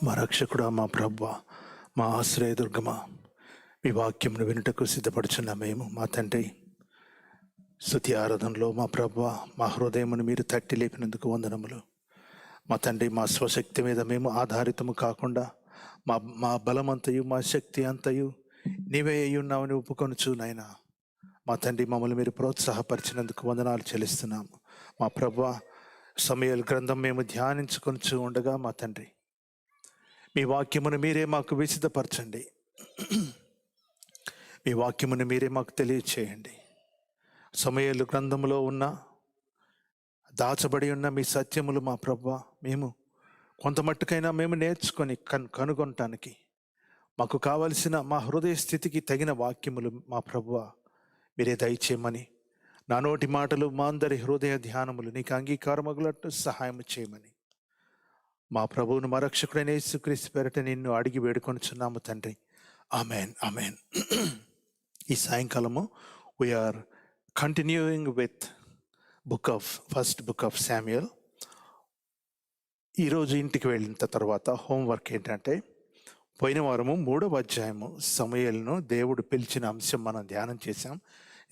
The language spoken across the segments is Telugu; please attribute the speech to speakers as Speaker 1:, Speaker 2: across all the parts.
Speaker 1: మా రక్షకుడా, మా ప్రభువా, మా ఆశ్రయదుర్గమా, మీ వాక్యమును వినుటకు సిద్ధపడుచున్న మేము మా తండ్రి, స్తుతి ఆరాధనలో మా ప్రభువా, మా హృదయమును మీరు తట్టి లేపినందుకు వందనములు. మా తండ్రి, మా స్వశక్తి మీద మేము ఆధారితము కాకుండా మా మా బలమంతయు మా శక్తి అంతయు నీవే అయ్యున్నామని ఒప్పుకొనుచు నాయనా. మా తండ్రి, మమ్మల్ని మీరు ప్రోత్సాహపరిచినందుకు వందనాలు చెల్లిస్తున్నాము. మా ప్రభువా, సమూయేలు గ్రంథం మేము ధ్యానించుకొనుచు ఉండగా మా తండ్రి, మీ వాక్యమును మీరే మాకు విశదపరచండి. మీ వాక్యమును మీరే మాకు తెలియచేయండి. సమూయేలు గ్రంథంలో ఉన్న దాచబడి ఉన్న మీ సత్యములు మా ప్రభువా, మేము కొంత మట్టుకైనా మేము నేర్చుకొని కనుగొనటానికి మాకు కావలసిన మా హృదయ స్థితికి తగిన వాక్యములు మా ప్రభువా మీరే దయచేయమని, నా నోటి మాటలు మా అందరి హృదయ ధ్యానములు నీకు అంగీకారమగులట్టు సహాయం చేయమని మా ప్రభువును మా రక్షకుడైన యేసుక్రీస్తు పేరిట నిన్ను అడిగి వేడుకొనుచున్నాము తండ్రి. Amen, amen. ఈ సాయంకాలము we're continuing with first book of Samuel. ఈరోజు ఇంటికి వెళ్ళిన తర్వాత హోంవర్క్ ఏంటంటే, పోయిన వారము 3వ అధ్యాయము సమూయేలును దేవుడు పిలిచిన అంశం మనం ధ్యానం చేశాం.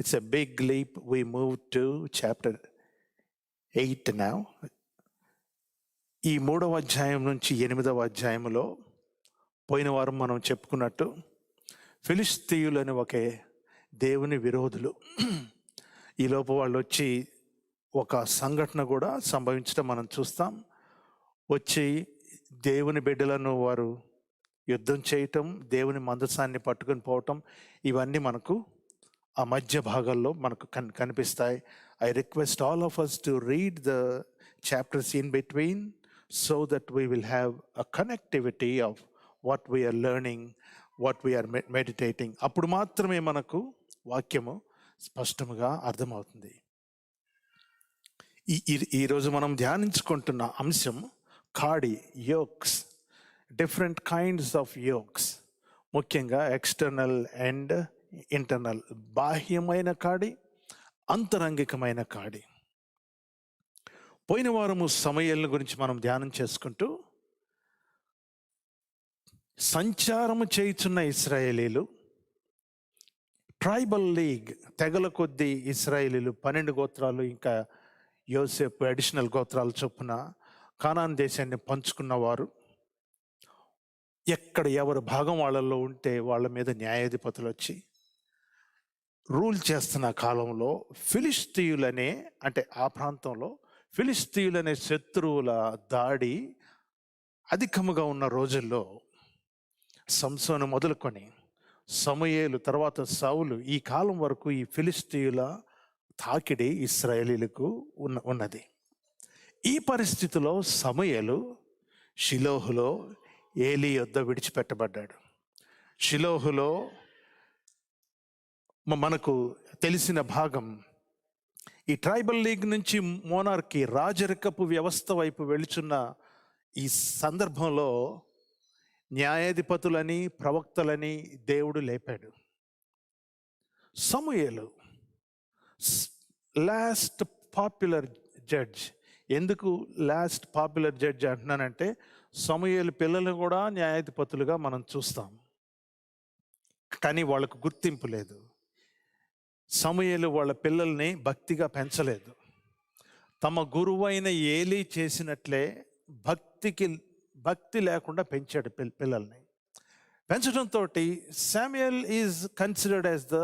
Speaker 1: It's a big leap. We move to chapter 8 now. ఈ 3వ అధ్యాయం నుంచి 8వ అధ్యాయంలో పోయిన వారం మనం చెప్పుకున్నట్టు ఫిలిష్తీయులని ఒకే దేవుని విరోధులు. ఈలోపు వాళ్ళు వచ్చి ఒక సంఘటన కూడా సంభవించడం మనం చూస్తాం. వచ్చి దేవుని బిడ్డలను వారు యుద్ధం చేయటం, దేవుని మందసాన్ని పట్టుకొని పోవటం, ఇవన్నీ మనకు ఆ మధ్య భాగాల్లో మనకు కనిపిస్తాయి. I request all of us to read the chapters in between so that we will have a connectivity of what we are learning, what we are meditating. అప్పుడు మాత్రమే మనకు వాక్యము స్పష్టంగా అర్థమవుతుంది. ఈరోజు మనం ధ్యానించుకుంటున్న అంశం కాడి, yolks, different kinds of yolks. ముఖ్యంగా ఎక్స్టర్నల్ అండ్ ఇంటర్నల్, బాహ్యమైన కాడి, అంతరంగికమైన కాడి. పోయిన వారము సమూయేలు గురించి మనం ధ్యానం చేసుకుంటూ, సంచారము చేయుచున్న ఇశ్రాయేలీలు, ట్రైబల్ లీగ్, తెగల కొద్దీ ఇశ్రాయేలీలు 12 గోత్రాలు, ఇంకా యోసేపు అడిషనల్ గోత్రాల చొప్పున కానాన్ దేశాన్ని పంచుకున్నవారు. ఎక్కడ ఎవరు భాగం వాళ్ళల్లో ఉంటే వాళ్ళ మీద న్యాయాధిపతులు వచ్చి రూల్ చేస్తున్న కాలంలో ఫిలిష్తీయులనే, అంటే ఆ ప్రాంతంలో ఫిలిష్తీయులనే శత్రువుల దాడి అధికముగా ఉన్న రోజుల్లో సంసోను మొదలుకొని సమూయేలు, తర్వాత సౌలు, ఈ కాలం వరకు ఈ ఫిలిష్తీయుల తాకిడి ఇశ్రాయేలీలకు ఉన్నది. ఈ పరిస్థితిలో సమూయేలు షిలోహులో ఏలీ యొద్ద విడిచిపెట్టబడ్డాడు. షిలోహులో మనకు తెలిసిన భాగం, ఈ ట్రైబల్ లీగ్ నుంచి మోనార్కీ, రాజరికపు వ్యవస్థ వైపు వెళుచున్న ఈ సందర్భంలో న్యాయాధిపతులని, ప్రవక్తలని దేవుడు లేపాడు. సమూయేలు లాస్ట్ పాపులర్ జడ్జ్. ఎందుకు లాస్ట్ పాపులర్ జడ్జ్ అంటున్నానంటే, సమూయేలు పిల్లలు కూడా న్యాయాధిపతులుగా మనం చూస్తాం, కానీ వాళ్ళకు గుర్తింపు లేదు. సమూయేలు వాళ్ళ పిల్లల్ని భక్తిగా పెంచలేదు. తమ గురువైన ఏలీ చేసినట్లే భక్తి లేకుండా పెంచాడు పిల్లల్ని. పెంచడంతో Samuel is considered as the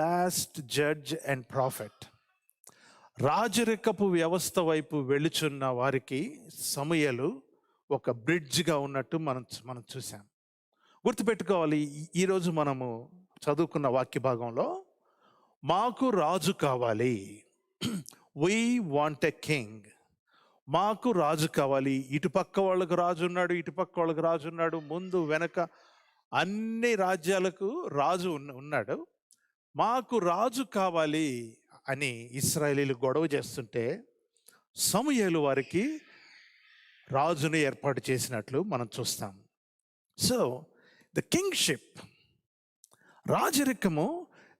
Speaker 1: last judge and prophet. రాజరికపు వ్యవస్థ వైపు వెళుచున్న వారికి సమూయేలు ఒక బ్రిడ్జ్గా ఉన్నట్టు మనం చూసాం. గుర్తుపెట్టుకోవాలి, ఈరోజు మనము చదువుకున్న వాక్య భాగంలో మాకు రాజు కావాలి, వీ వాంట్ ఎ కింగ్, మాకు రాజు కావాలి. ఇటుపక్క వాళ్ళకు రాజు ఉన్నాడు, ఇటుపక్క వాళ్ళకు రాజు ఉన్నాడు, ముందు వెనక అన్ని రాజ్యాలకు రాజు ఉన్నాడు, మాకు రాజు కావాలి అని ఇశ్రాయేలీలు గొడవ చేస్తుంటే సమూయేలు వారికి రాజును ఏర్పాటు చేసినట్లు మనం చూస్తాం. సో ద కింగ్షిప్, రాజరికము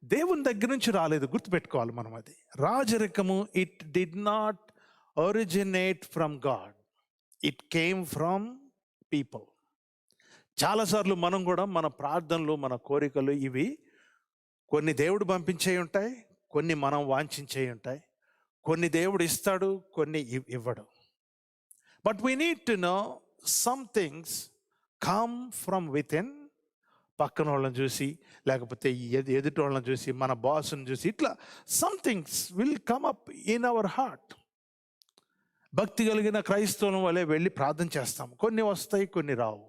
Speaker 1: దేవుని దగ్గర నుంచి రాలేదు. గుర్తుపెట్టుకోవాలి మనం అది. రాజరికము it did not originate from God, it came from people. చాలాసార్లు మనం కూడా మన ప్రార్థనలు, మన కోరికలు ఇవి కొన్ని దేవుడు పంపించేవి ఉంటాయి, కొన్ని మనం వాంఛించేవి ఉంటాయి. కొన్ని దేవుడు ఇస్తాడు, కొన్ని ఇవ్వడు. But we need to know some things come from with in. పక్కన వాళ్ళని చూసి, లేకపోతే ఎదుటి వాళ్ళని చూసి, మన బాస్ని చూసి, ఇట్లా some things will come up in our heart. భక్తి కలిగిన క్రైస్తవుల వలె వెళ్ళి ప్రార్థన చేస్తాం, కొన్ని వస్తాయి, కొన్ని రావు.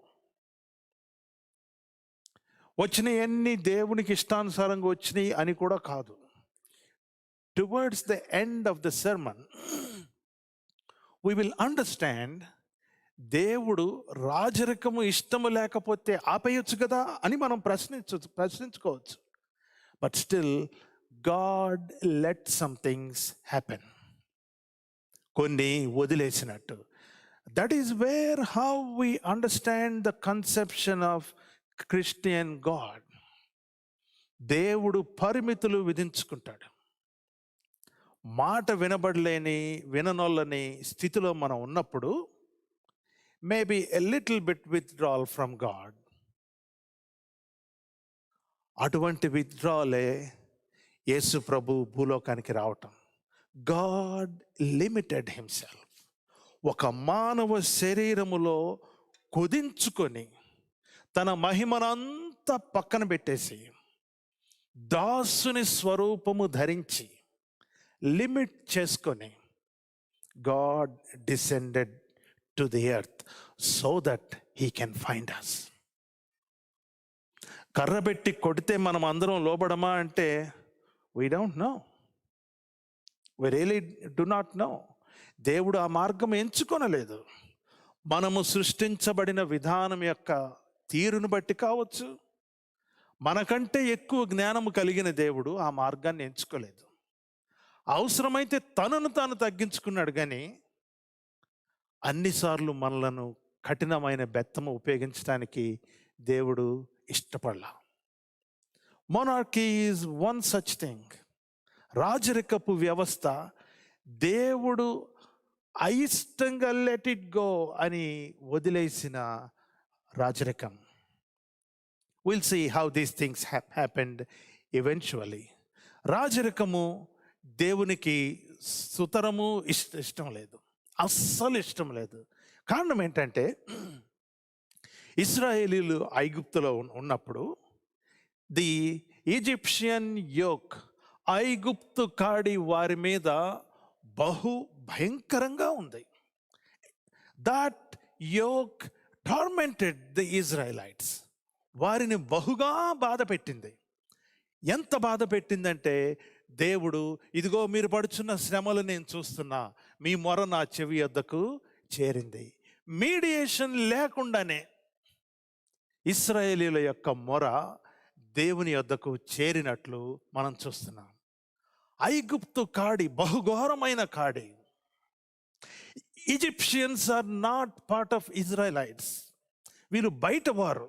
Speaker 1: వచ్చినవన్నీ దేవునికి ఇష్టానుసారంగా వచ్చినాయి అని కూడా కాదు. Towards the end of the sermon we will understand, దేవుడు రాజరికము ఇష్టము లేకపోతే ఆపేయచ్చు కదా అని మనం ప్రశ్నించుకోవచ్చు. But still God let some things happen. కొన్ని వదిలేసినట్టు. That is where how we understand the conception of Christian God. దేవుడు పరిమితులు విధించుకుంటాడు. మాట విననోళ్ళని స్థితిలో మనం ఉన్నప్పుడు maybe a little bit withdrawal from God. అటువంటి విత్డ్రాలే యేసు ప్రభు భూలోకానికి రావటం. God limited himself. ఒక మానవ శరీరములో కుదించుకొని తన మహిమనంతా పక్కన పెట్టేసి దాసుని స్వరూపము ధరించి లిమిట్ చేసుకొని God descended to the earth so that he can find us. కర్రబెట్టి కొడితే మనం అందరం లోబడమా అంటే we don't know, we really do not know. దేవుడు ఆ మార్గం ఎంచుకొనలేదు. మనము సృష్టించబడిన విధానం యొక్క తీరును బట్టి కావచ్చు, మనకంటే ఎక్కువ జ్ఞానము కలిగిన దేవుడు ఆ మార్గాన్ని ఎంచుకోలేదు. అవసరమైతే తనను తాను తగ్గించుకున్నాడు, కానీ అన్నిసార్లు మనలను కఠినమైన బెత్తము ఉపయోగించడానికి దేవుడు ఇష్టపడలా. Monarchy is one such thing. రాజరికపు వ్యవస్థ దేవుడు అయిష్టంగా లెట్ ఇట్ గో అని వదిలేసిన రాజరికం. Will see how these things happened eventually. రాజరికము దేవునికి సుతరము ఇష్టం లేదు, అస్సలు ఇష్టం లేదు. కారణం ఏంటంటే, ఇశ్రాయేలీలు ఐగుప్తులో ఉన్నప్పుడు ది ఈజిప్షియన్ యోక్, ఐగుప్తు కాడి వారి మీద బహు భయంకరంగా ఉంది. That yoke tormented the Israelites. వారిని బహుగా బాధ పెట్టింది. ఎంత బాధ పెట్టిందంటే, దేవుడు ఇదిగో మీరు పడుచున్న శ్రమలు నేను చూస్తున్నా, మీ మొర నా చెవి వద్దకు చేరింది. మీడియేషన్ లేకుండానే ఇశ్రాయేలీల యొక్క మొర దేవుని వద్దకు చేరినట్లు మనం చూస్తున్నాం. ఐగుప్తు కాడి బహుఘోరమైన కాడి. Egyptians are not part of Israelites. వీరు బయట వారు.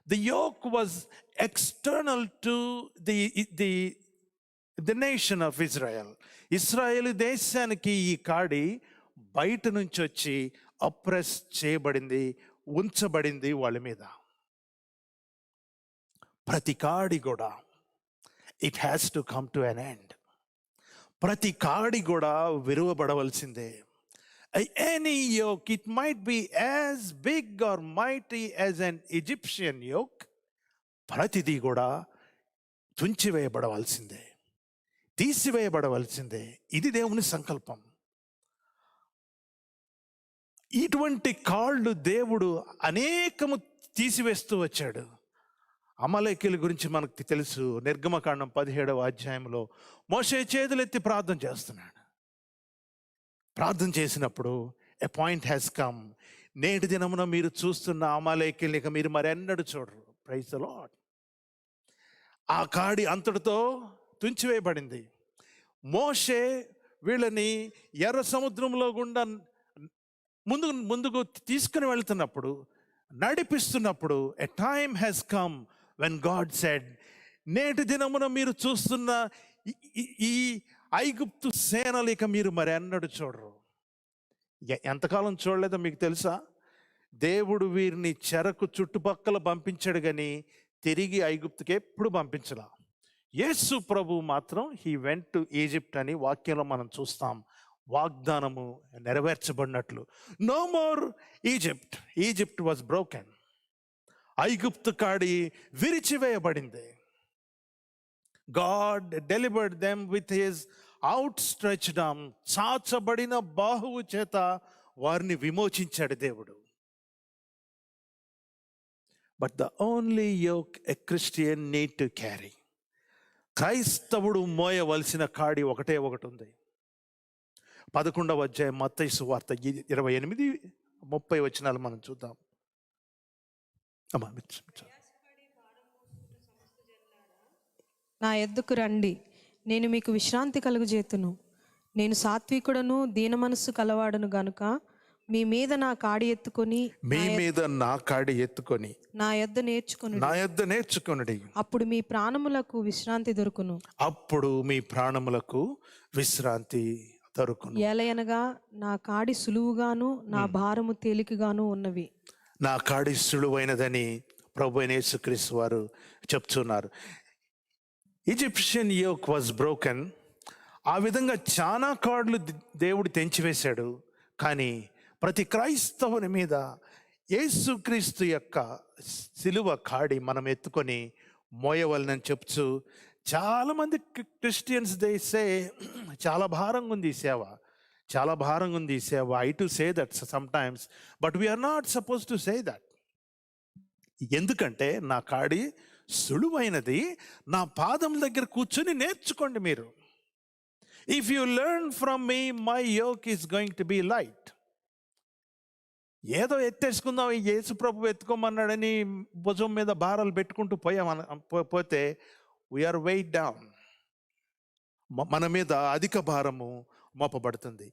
Speaker 1: The yoke was external to the nation of Israel. ఇశ్రాయేలు దేశానికి ఈ కాడి బయట నుంచి వచ్చి అప్రెస్ చేయబడింది, ఉంచబడింది వాళ్ళ మీద. ప్రతి కాడి కూడా it has to come to an end. ప్రతి కాడి కూడా విరువబడవలసిందే. Any yoke, it might be as big or mighty as an Egyptian yoke, ప్రతిదీ కూడా తుంచివేయబడవలసిందే, తీసివేయబడవలసిందే. ఇది దేవుని సంకల్పం. ఇటువంటి కాళ్ళు దేవుడు అనేకము తీసివేస్తూ వచ్చాడు. అమలేకీల గురించి మనకు తెలుసు. నిర్గమకాండం 17వ అధ్యాయంలో మోషే చేతులెత్తి ప్రార్థన చేస్తున్నాడు. ప్రార్థన చేసినప్పుడు ఎ పాయింట్ హ్యాస్ కమ్. నేటి దినమున మీరు చూస్తున్న అమలేకీలు ఇక మీరు మరెన్నడూ చూడరు. Praise the Lord. ఆ కాడి అంతటితో తుంచివేయబడింది. మోషే వీళ్ళని ఎర్ర సముద్రంలో గుండా ముందుకు తీసుకుని వెళ్తున్నప్పుడు, నడిపిస్తున్నప్పుడు, a time has come when God said, నేటి దినమున మీరు చూస్తున్న ఈ ఐగుప్తు సేనలు ఇక మీరు మరి అన్నడు చూడరు. ఎంతకాలం చూడలేదో మీకు తెలుసా? దేవుడు వీరిని చెరకు చుట్టుపక్కల పంపించాడు కానీ తిరిగి ఐగుప్తుకి ఎప్పుడు పంపించలా. యేసు ప్రభు మాత్రం హీ వెంట్ టు ఈజిప్ట్ అని వాక్యంలో మనం చూస్తాం. వాగ్దానము నెరవేర్చబడినట్లు. No more Egypt. Egypt was broken. ఐగుప్తు కాడి విరిచివేయబడింది. God delivered them with his outstretched arm. చాచబడిన బాహువు చేత వారిని విమోచించాడు దేవుడు. But the only yoke a Christian need to carry. క్రైస్తవుడు మోయవలసిన కాడి ఒకటే ఒకటి ఉంది. 11వ అధ్యాయం మత్తయి సువార్త 28-30 వచనాలు మనం చూద్దాం.
Speaker 2: నా యొద్దకు రండి, నేను మీకు విశ్రాంతి కలుగజేతును. నేను సాత్వికుడను దీన మనస్సు కలవాడను గనుక మీ మీద నా కాడి ఎత్తుకొని నా యొద్ద నేర్చుకొనుడి. అప్పుడు మీ ప్రాణములకు విశ్రాంతి దొరుకును. ఏలయనగా నా కాడి సులువుగాను నా భారము తేలికగాను ఉన్నవి.
Speaker 1: నా కాడి సులువైనదని ప్రభువైన యేసుక్రీస్తు వారు చెప్తున్నారు. Egyptian yoke was broken. ఆ విధంగా చాలా కాడులు దేవుడు తెంచివేశాడు. కానీ ప్రతి క్రైస్తవుని మీద యేసుక్రీస్తు యొక్క సిలువ కాడి మనం ఎత్తుకొని మోయవలనని చెప్తూ, చాలామంది క్రిస్టియన్స్ సే చాలా భారంగా ఉంది ఈ సేవ. I to say that some times, but we're not suppose to say that. ఎందుకంటే నా కాడి సులువైనది, నా పాదం దగ్గర కూర్చొని నేర్చుకోండి మీరు. If you learn from me, my yoke is going to be light. ఏదో ఎత్తేసుకుందాం, ఈ యేసు ప్రభు ఎత్తుకోమన్నాడని భుజం మీద భారాలు పెట్టుకుంటూ పోతే వీఆర్ వెయిట్ డౌన్. మన మీద అధిక భారము మోపబడుతుంది.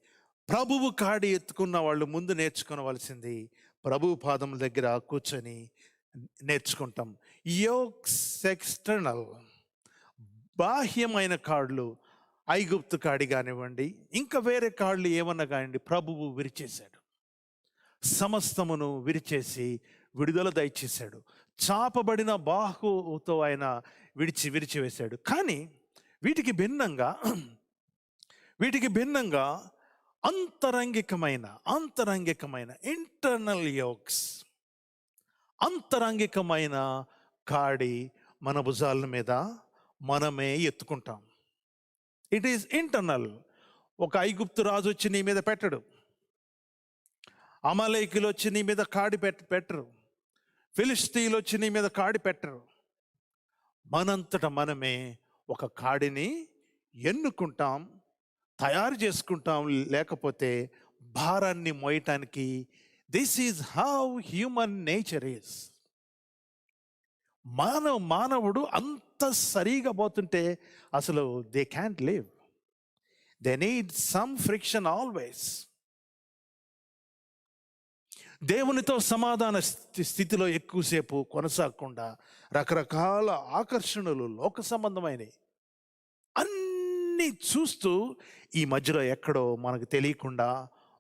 Speaker 1: ప్రభువు కాడి ఎత్తుకున్న వాళ్ళు ముందు నేర్చుకోవలసింది ప్రభువు పాదముల దగ్గర కూర్చొని నేర్చుకుంటాం. యోక్స్ ఎక్స్టర్నల్, బాహ్యమైన కాళ్ళు, ఐగుప్తు కాడి కానివ్వండి, ఇంకా వేరే కాళ్ళు ఏమన్నా కానివ్వండి, ప్రభువు విరిచేశాడు. సమస్తమును విరిచేసి విడుదల దయచేశాడు. చాపబడిన బాహువుతో ఆయన విరిచివేశాడు. కానీ వీటికి భిన్నంగా అంతరంగికమైన ఇంటర్నల్ యోక్స్, అంతరంగికమైన కాడి మన భుజాల మీద మనమే ఎత్తుకుంటాం. It is internal. ఒక ఐగుప్తు రాజు వచ్చి నీ మీద పెట్టడు. అమాలేకులు వచ్చి నీ మీద కాడి పెట్టరు. ఫిలిష్తీయులు వచ్చి నీ మీద కాడి పెట్టరు. మనంతట మనమే ఒక కాడిని ఎన్నుకుంటాం, తయారు చేసుకుంటాం. లేకపోతే భారాన్ని మోయటానికి. This is how human nature is. మానవుడు అంత సరిగా పోతుంటే అసలు they can't live. They need some friction always. దేవునితో సమాధాన స్థితిలో ఎక్కువసేపు కొనసాగకుండా రకరకాల ఆకర్షణలు, లోక సంబంధమైనవి అన్నీ చూస్తూ ఈ మధ్యలో ఎక్కడో మనకు తెలియకుండా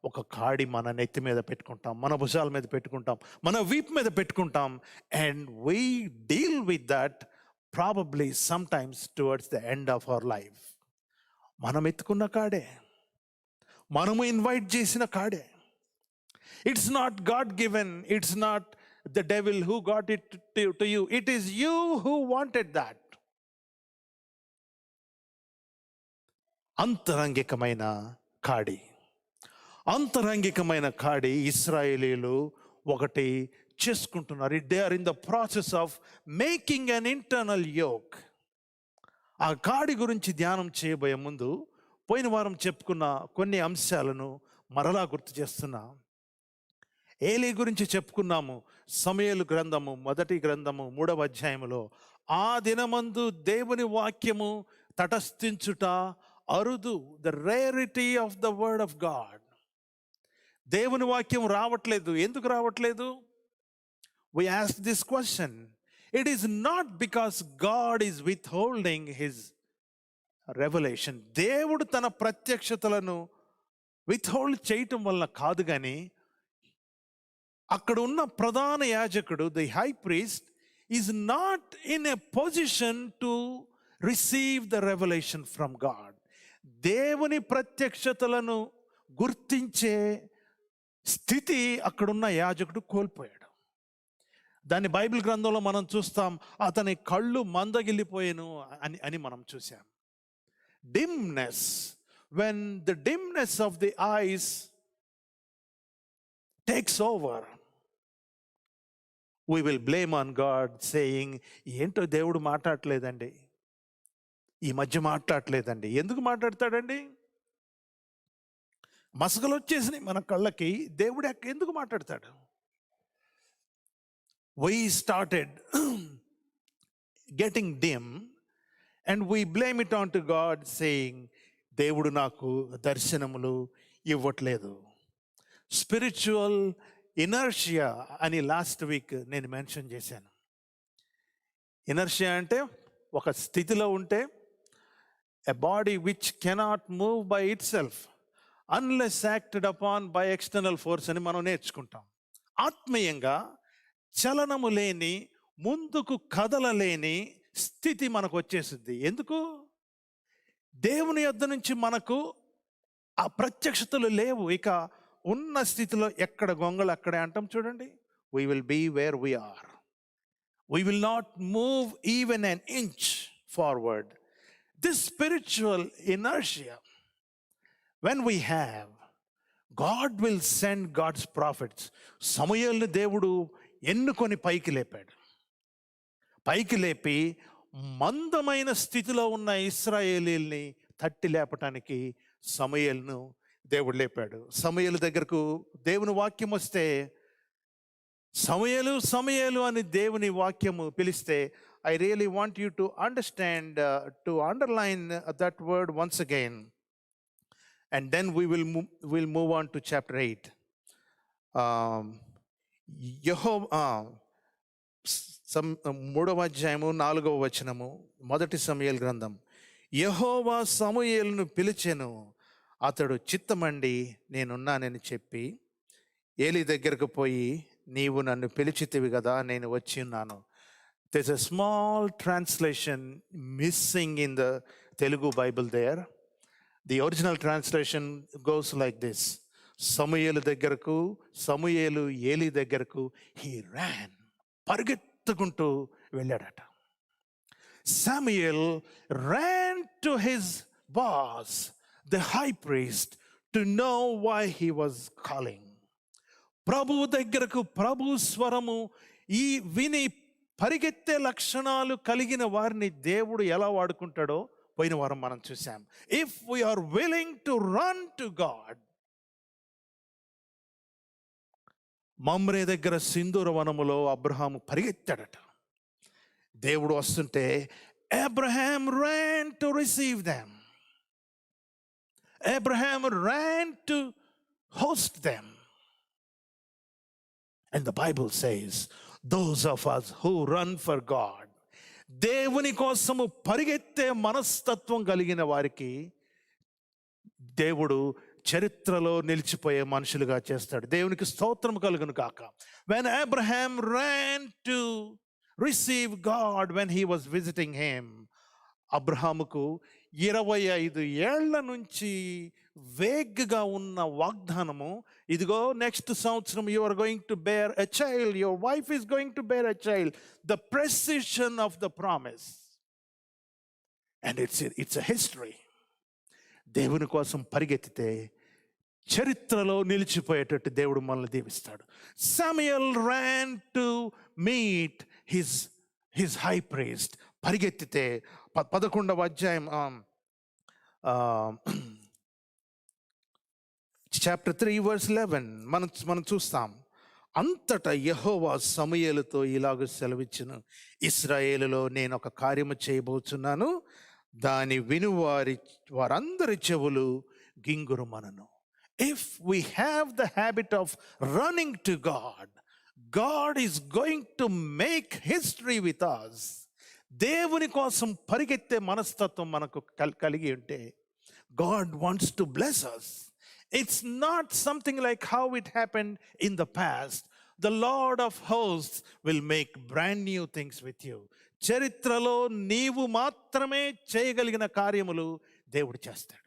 Speaker 1: ఒక కాడి మన నెత్తి మీద పెట్టుకుంటాం, మన భుజాల మీద పెట్టుకుంటాం, మన వీపు మీద పెట్టుకుంటాం. And we deal with that probably some times towards the end of our life. మనం ఎత్తుకున్న కాడే, మనము ఇన్వైట్ చేసిన కాడే. It's not God given. It's not the devil who got it to you. It is you who wanted that. అంతరంగికమైన కాడి ఇశ్రాయేలీలు ఒకటి చేసుకుంటున్నారు. They are in the process of making an internal yoke. ఆ కాడి గురించి ధ్యానం చేయబోయే ముందు పోయిన వారం చెప్పుకున్న కొన్ని అంశాలను మరలా గుర్తు చేస్తున్నా. ఏలీ గురించి చెప్పుకున్నాము. సమూయేలు గ్రంథము 3వ అధ్యాయములో, ఆ దినమందు దేవుని వాక్యము తటస్థించుట అరుదు. The rarity of the word of God. దేవుని వాక్యం రావట్లేదు. ఎందుకు రావట్లేదు? we ask this question. It is not because God is withholding his revelation. దేవుడు తన ప్రత్యక్షతలను విత్హోల్డ్ చేయటం వల్ల కాదు, కానీ అక్కడ ఉన్న ప్రధాన యాజకుడు, the high priest, is not in a position to receive the revolution from God. దేవుని ప్రత్యక్షతలను గుర్తించే స్థితి అక్కడున్న యాజకుడు కోల్పోయాడు. దాన్ని బైబిల్ గ్రంథంలో మనం చూస్తాం, అతని కళ్ళు మందగిల్లిపోయాను అని మనం చూసాం. Dimness, when the dimness of the eyes takes over, we will blame on God, saying, ఏంటో దేవుడు మాట్లాడలేదండి, ఈ మధ్య మాట్లాడలేదండి. ఎందుకు మాట్లాడతాడండి? మసకలు వచ్చేసినాయి మన కళ్ళకి, దేవుడు ఎందుకు మాట్లాడతాడు? We started getting dim and we blame it on to God, saying, దేవుడు నాకు దర్శనములు ఇవ్వట్లేదు. స్పిరిచువల్ ఇనర్షియా అని లాస్ట్ వీక్ నేను మెన్షన్ చేశాను. ఇనర్షియా అంటే ఒక స్థితిలో ఉంటే, a body which cannot move by it self unless acted upon by external force అని మనం నేర్చుకుంటాం. ఆత్మీయంగా చలనము లేని, ముందుకు కదలలేని స్థితి మనకు వచ్చేసింది. ఎందుకు? దేవుని యొద్ద నుంచి మనకు ఆ ప్రత్యక్షతలు లేవు. ఇక ఉన్న స్థితిలో ఎక్కడ గొంగళి అక్కడే అంటాం చూడండి. We will be where we are. We will not move even an inch forward. This spiritual inertia, when we have, God will send God's prophets. సమూయేలుని దేవుడు ఎన్నుకొని పైకి లేపాడు. పైకి లేపి మందమైన స్థితిలో ఉన్న ఇశ్రాయేలీల్ని తట్టి లేపటానికి సమూయేలును దేవుడు లేపాడు. సమూయేలు దగ్గరకు దేవుని వాక్యం వస్తే, సమూయేలు సమూయేలు అని దేవుని వాక్యము పిలిస్తే, I really want you to understand, to underline that word once again, and then will move on to chapter 8. మూడవ అధ్యాయము 4వ వచనము, మొదటి సమూయేలు గ్రంథం. యెహోవా సమూయేలును పిలిచెను, అతడు చిత్తమండి నేనున్నానని చెప్పి ఏలీ దగ్గరకు పోయి, నీవు నన్ను పిలిచితివి కదా, నేను వచ్చి ఉన్నాను. There's a small translation missing in the Telugu Bible there. The original translation goes like this: సమూయేలు దగ్గరకు, సమూయేలు ఏలీ దగ్గరకు, he ran, పరిగెత్తుకుంటూ వెళ్ళాడట. Samuel ran to his boss, the high priest, to know why he was calling. ప్రభువు దగ్గరకు, ప్రభు స్వరము ఈ విని పరిగెత్తే లక్షణాలు కలిగిన వారిని దేవుడు ఎలా వాడుకుంటాడో పోయిన వారం మనం చూసాం. If we're willing to run to God. Mamre దగ్గర సింధూర వనములో అబ్రహాము పరిగెత్తాడట. దేవుడు వస్తుంటే Abraham ran to receive them. Abraham ran to host them. And the Bible says, those of us who run for God, దేవుని కోసము పరిగెత్తే మనస్తత్వం కలిగిన వారికి దేవుడు చరిత్రలో నిలిచిపోయే మనుషులుగా చేస్తాడు. దేవునికి స్తోత్రం కలుగును కాక. When Abraham ran to receive God when he was visiting him, అబ్రహాముకు 25 ఏళ్ల నుంచి వేగ్గా ఉన్న వాగ్దానము, ఇదిగో నెక్స్ట్ సంవత్సరం you are going to bear a child, your wife is going to bear a child, the precision of the promise. And it's a history. దేవుని కోసం పరిగెత్తితే చరిత్రలో నిలిచిపోయేటట్టు దేవుడు మనల్ని దీవిస్తాడు. Samuel ran to meet his high priest. పరిగెత్తితే 11వ అధ్యాయం చాప్టర్ 3 verse 11 మనం చూస్తాం. అంతటా యెహోవా సమూయేలుతో ఇలాగ సెలవిచ్చును, ఇశ్రాయేలులో నేను ఒక కార్యము చేయబోతున్నాను, దాని విను వారందరి చెవులు గింగురుమనను. If we have the habit of running to God, God is going to make history with us. దేవుని కోసం పరిగెత్తే మనస్తత్వం మనకు కలిగి ఉంటే, God wants to bless us. It's not something like how it happened in the past. The lord of hosts will make brand new things with you. చరిత్రలో నీవు మాత్రమే చేయగలిగిన కార్యములు దేవుడు చేస్తాడు.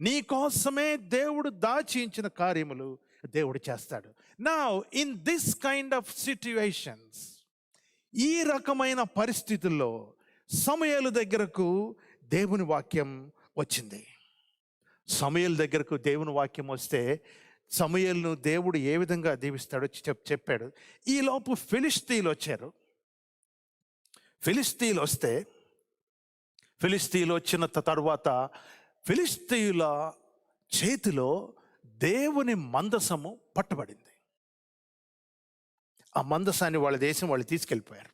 Speaker 1: నీ కోసమే దేవుడు దాచి ఉంచిన కార్యములు దేవుడు చేస్తాడు. Now in this kind of situations, ఈ రకమైన పరిస్థితుల్లో సమూయేలు దగ్గరకు దేవుని వాక్యం వచ్చింది. సమూయేలు దగ్గరకు దేవుని వాక్యం వస్తే సమూయేలును దేవుడు ఏ విధంగా దీవిస్తాడో చెప్పాడు. ఈలోపు ఫిలిష్తీయులు వచ్చారు. ఫిలిష్తీయులు వస్తే, ఫిలిష్తీయులు వచ్చిన తరువాత ఫిలిష్తీయుల చేతిలో దేవుని మందసము పట్టబడింది. ఆ మందసాన్ని వాళ్ళ దేశం వాళ్ళు తీసుకెళ్ళిపోయారు.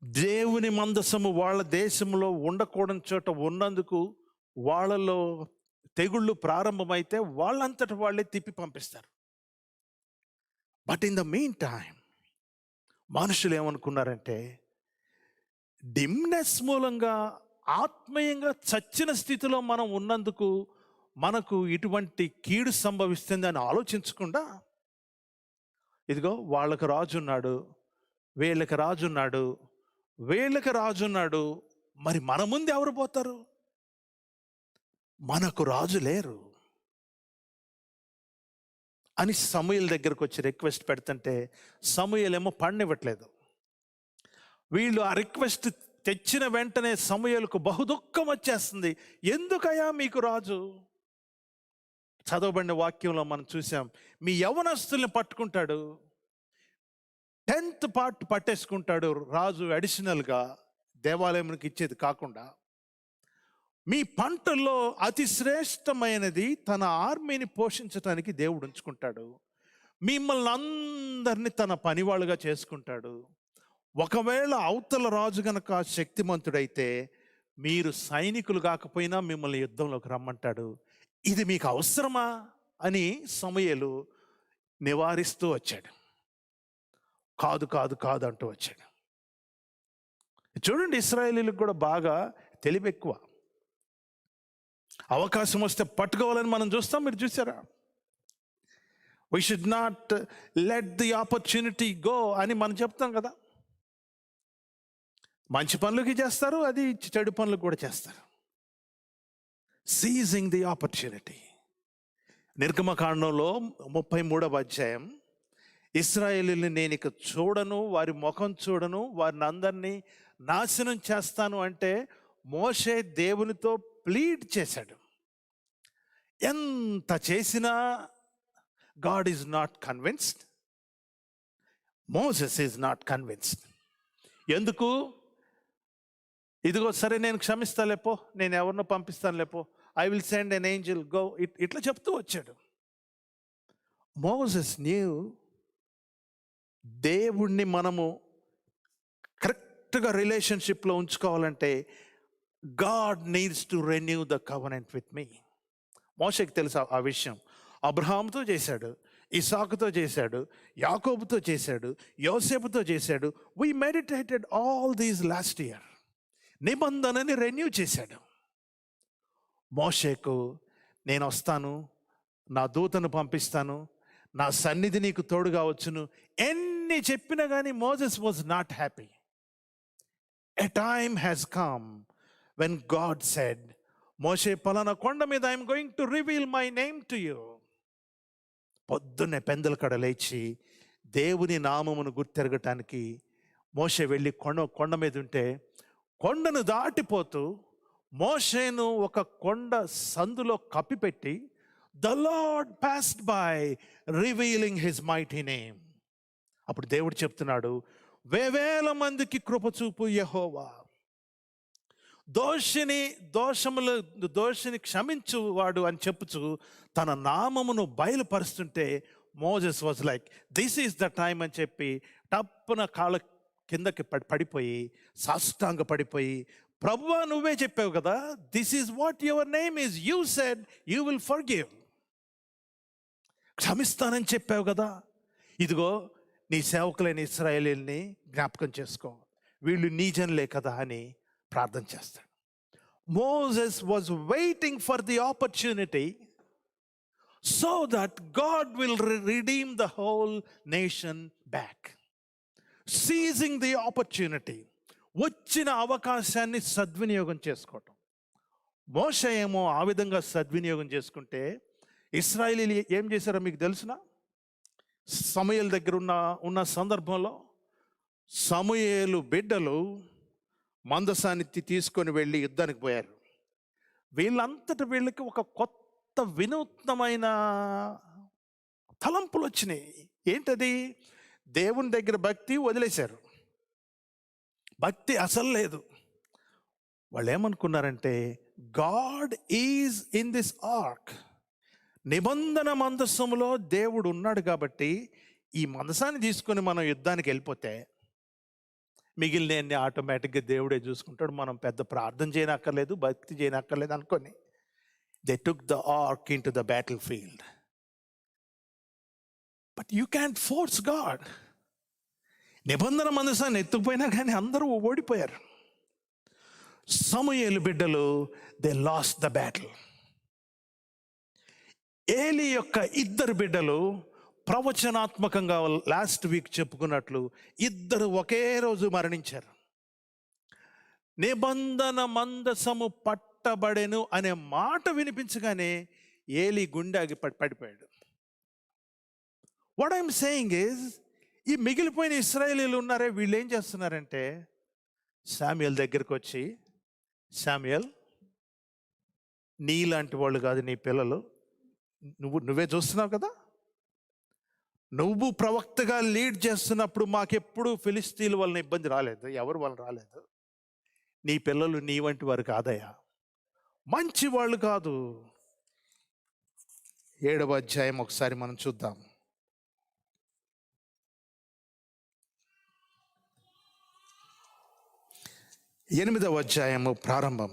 Speaker 1: దేవుని మందసము వాళ్ళ దేశంలో ఉండకూడని చోట ఉన్నందుకు వాళ్ళలో తెగుళ్ళు ప్రారంభమైతే వాళ్ళంతట వాళ్ళే తిప్పి పంపిస్తారు. But in the mean time మనుషులు ఏమనుకున్నారంటే, డిమ్నెస్ మూలంగా ఆత్మీయంగా చచ్చిన స్థితిలో మనం ఉన్నందుకు మనకు ఇటువంటి కీడు సంభవిస్తుంది అని ఆలోచించకుండా, ఇదిగో వాళ్ళకి రాజున్నాడు, వీళ్ళకి రాజున్నాడు, వీళ్ళకి రాజున్నాడు, మరి మన ముందు ఎవరు పోతారు? మనకు రాజు లేరు అని సమూయేలు దగ్గరకు వచ్చి రిక్వెస్ట్ పెడుతుంటే సమూయేలు ఏమో పడనివ్వట్లేదు. వీళ్ళు ఆ రిక్వెస్ట్ తెచ్చిన వెంటనే సమూయేలుకు బహుదుఃఖం వచ్చేస్తుంది. ఎందుకయ్యా మీకు రాజు? చదవబడిన వాక్యంలో మనం చూసాం, మీ యవనస్తుల్ని పట్టుకుంటాడు, 10th పార్ట్ పట్టేసుకుంటాడు రాజు అడిషనల్గా, దేవాలయానికి ఇచ్చేది కాకుండా. మీ పంటల్లో అతి శ్రేష్టమైనది తన ఆర్మీని పోషించడానికి దేవుడు ఉంచుకుంటాడు. మిమ్మల్ని అందరినీ తన పనివాళ్ళుగా చేసుకుంటాడు. ఒకవేళ అవతల రాజు గనక శక్తిమంతుడైతే మీరు సైనికులు కాకపోయినా మిమ్మల్ని యుద్ధంలోకి రమ్మంటాడు. ఇది మీకు అవసరమా అని సమూయేలు నివారిస్తూ వచ్చాడు. కాదు కాదు కాదు అంటూ వచ్చాడు. చూడండి, ఇశ్రాయేలీలకు కూడా బాగా తెలివి ఎక్కువ. అవకాశం వస్తే పట్టుకోవాలని మనం చూస్తాం. మీరు చూసారా? We should not let the opportunity go అని మనం చెప్తాం కదా. మంచి పనులకి చేస్తారు, అది చెడు పనులకు కూడా చేస్తారు. Seizing the opportunity. నిర్గమకాండంలో 33వ అధ్యాయం, ఇశ్రాయేలీయుల్ని నేను ఇక చూడను, వారి ముఖం చూడను, వారిని అందరినీ నాశనం చేస్తాను అంటే మోషే దేవునితో ప్లీడ్ చేశాడు. ఎంత చేసినా God is not convinced, Moses is not convinced. ఎందుకు? ఇదిగో సరే నేను క్షమిస్తాలేపో, నేను ఎవరినో పంపిస్తాను లేపో, I will send an angel go, ఇట్లా చెప్తూ వచ్చాడు. మోసెస్ న్యూ దేవుణ్ణి మనము కరెక్ట్గా రిలేషన్షిప్లో ఉంచుకోవాలంటే God needs to renew the covenant with me. మోషేకి తెలుసు ఆ విషయం. అబ్రహాముతో చేశాడు, ఇసాకుతో చేశాడు, యాకోబుతో చేశాడు, యోసేపుతో చేశాడు. We meditated all these last year. నిబంధనని రెన్యూ చేశాడు. మోషేకు నేను వస్తాను, నా దూతను పంపిస్తాను, నా సన్నిధి నీకు తోడుగా వచ్చును ఎన్ని చెప్పినా కానీ Moses was not happy. A time has come when God said, మోషే పలానా కొండ మీద I'm going to reveal my name to you. పొద్దున్నే పెందల కడ లేచి దేవుని నామమును గుర్తెరగటానికి మోషే వెళ్ళి కొండ మీద ఉంటే, కొండను దాటిపోతూ మోషేను ఒక కొండ సందులో కప్పిపెట్టి the Lord passed by revealing his mighty name. అప్పుడు దేవుడు చెప్తున్నాడు, వేవేల మందికి కృపచూపు యెహోవా, దోషిని క్షమించువాడు అని చెప్పుచు తన నామమును బయలుపరుస్తుంటే Moses was like, this is the time అని చెప్పి టప్పున కాళ్ళ కిందకి పడిపోయి సాష్టాంగ పడిపోయి, ప్రభువా నువ్వే చెప్పావు కదా, this is what your name is, you said you will forgive, క్షమిస్తానని చెప్పావు కదా, ఇదిగో నీ సేవకులైన ఇశ్రాయేలీయుల్ని జ్ఞాపకం చేసుకో, వీళ్ళు నీ జనులే కదా అని ప్రార్థన చేస్తాడు. Moses was waiting for the opportunity so that God will redeem the whole nation back. Seizing the opportunity. వచ్చిన అవకాశాన్ని సద్వినియోగం చేసుకోవటం. మోషే ఏమో ఆ విధంగా సద్వినియోగం చేసుకుంటే ఇశ్రాయేలీలు ఏం చేశారో మీకు తెలుసునా? సమూయేలు దగ్గర ఉన్న సందర్భంలో సమూయేలు బిడ్డలు మందసాన్ని తీసుకొని వెళ్ళి యుద్ధానికి పోయారు. వీళ్ళంతటి వీళ్ళకి ఒక కొత్త వినూత్నమైన తలంపులు వచ్చినాయి. ఏంటది? దేవుని దగ్గర భక్తి వదిలేశారు. భక్తి అసలు లేదు. వాళ్ళు ఏమనుకున్నారంటే, God is in this arc. నిబంధన మందసములో దేవుడు ఉన్నాడు కాబట్టి ఈ మందసాన్ని తీసుకొని మనం యుద్ధానికి వెళ్ళిపోతే మిగిలిన ఆటోమేటిక్గా దేవుడే చూసుకుంటాడు, మనం పెద్ద ప్రార్థన చేయనక్కర్లేదు, భక్తి చేయనక్కర్లేదు అనుకొని they took the arc in to the battle field. But you can't force God. నిబంధన మందసాన్ని ఎత్తుకుపోయినా కానీ అందరూ ఓడిపోయారు. సమూయేలు బిడ్డలు they last the battle. Eli యొక్క ఇద్దరు బిడ్డలు ప్రవచనాత్మకంగా లాస్ట్ వీక్ చెప్పుకున్నట్లు ఇద్దరు ఒకే రోజు మరణించారు. నిబంధన మందసము పట్టబడెను అనే మాట వినిపించగానే ఏలీ గుండె ఆగి పడిపోయాడు. వాట్ ఐఎమ్ సేయింగ్ ఈజ్, ఈ మిగిలిపోయిన ఇశ్రాయేలీలు ఉన్నారే, వీళ్ళు ఏం చేస్తున్నారంటే శామ్యూయల్ దగ్గరికి వచ్చి, శామ్యూయల్, నీలాంటి వాళ్ళు కాదు నీ పిల్లలు, నువ్వే చూస్తున్నావు కదా, నువ్వు ప్రవక్తగా లీడ్ చేస్తున్నప్పుడు మాకెప్పుడు ఫిలిస్తీన్ల వలన ఇబ్బంది రాలేదు, ఎవరి వలన రాలేదు. నీ పిల్లలు నీ వంటి వారు కాదయ్యా, మంచి వాళ్ళు కాదు. 7వ అధ్యాయం ఒకసారి మనం చూద్దాం. 8వ అధ్యాయము ప్రారంభం.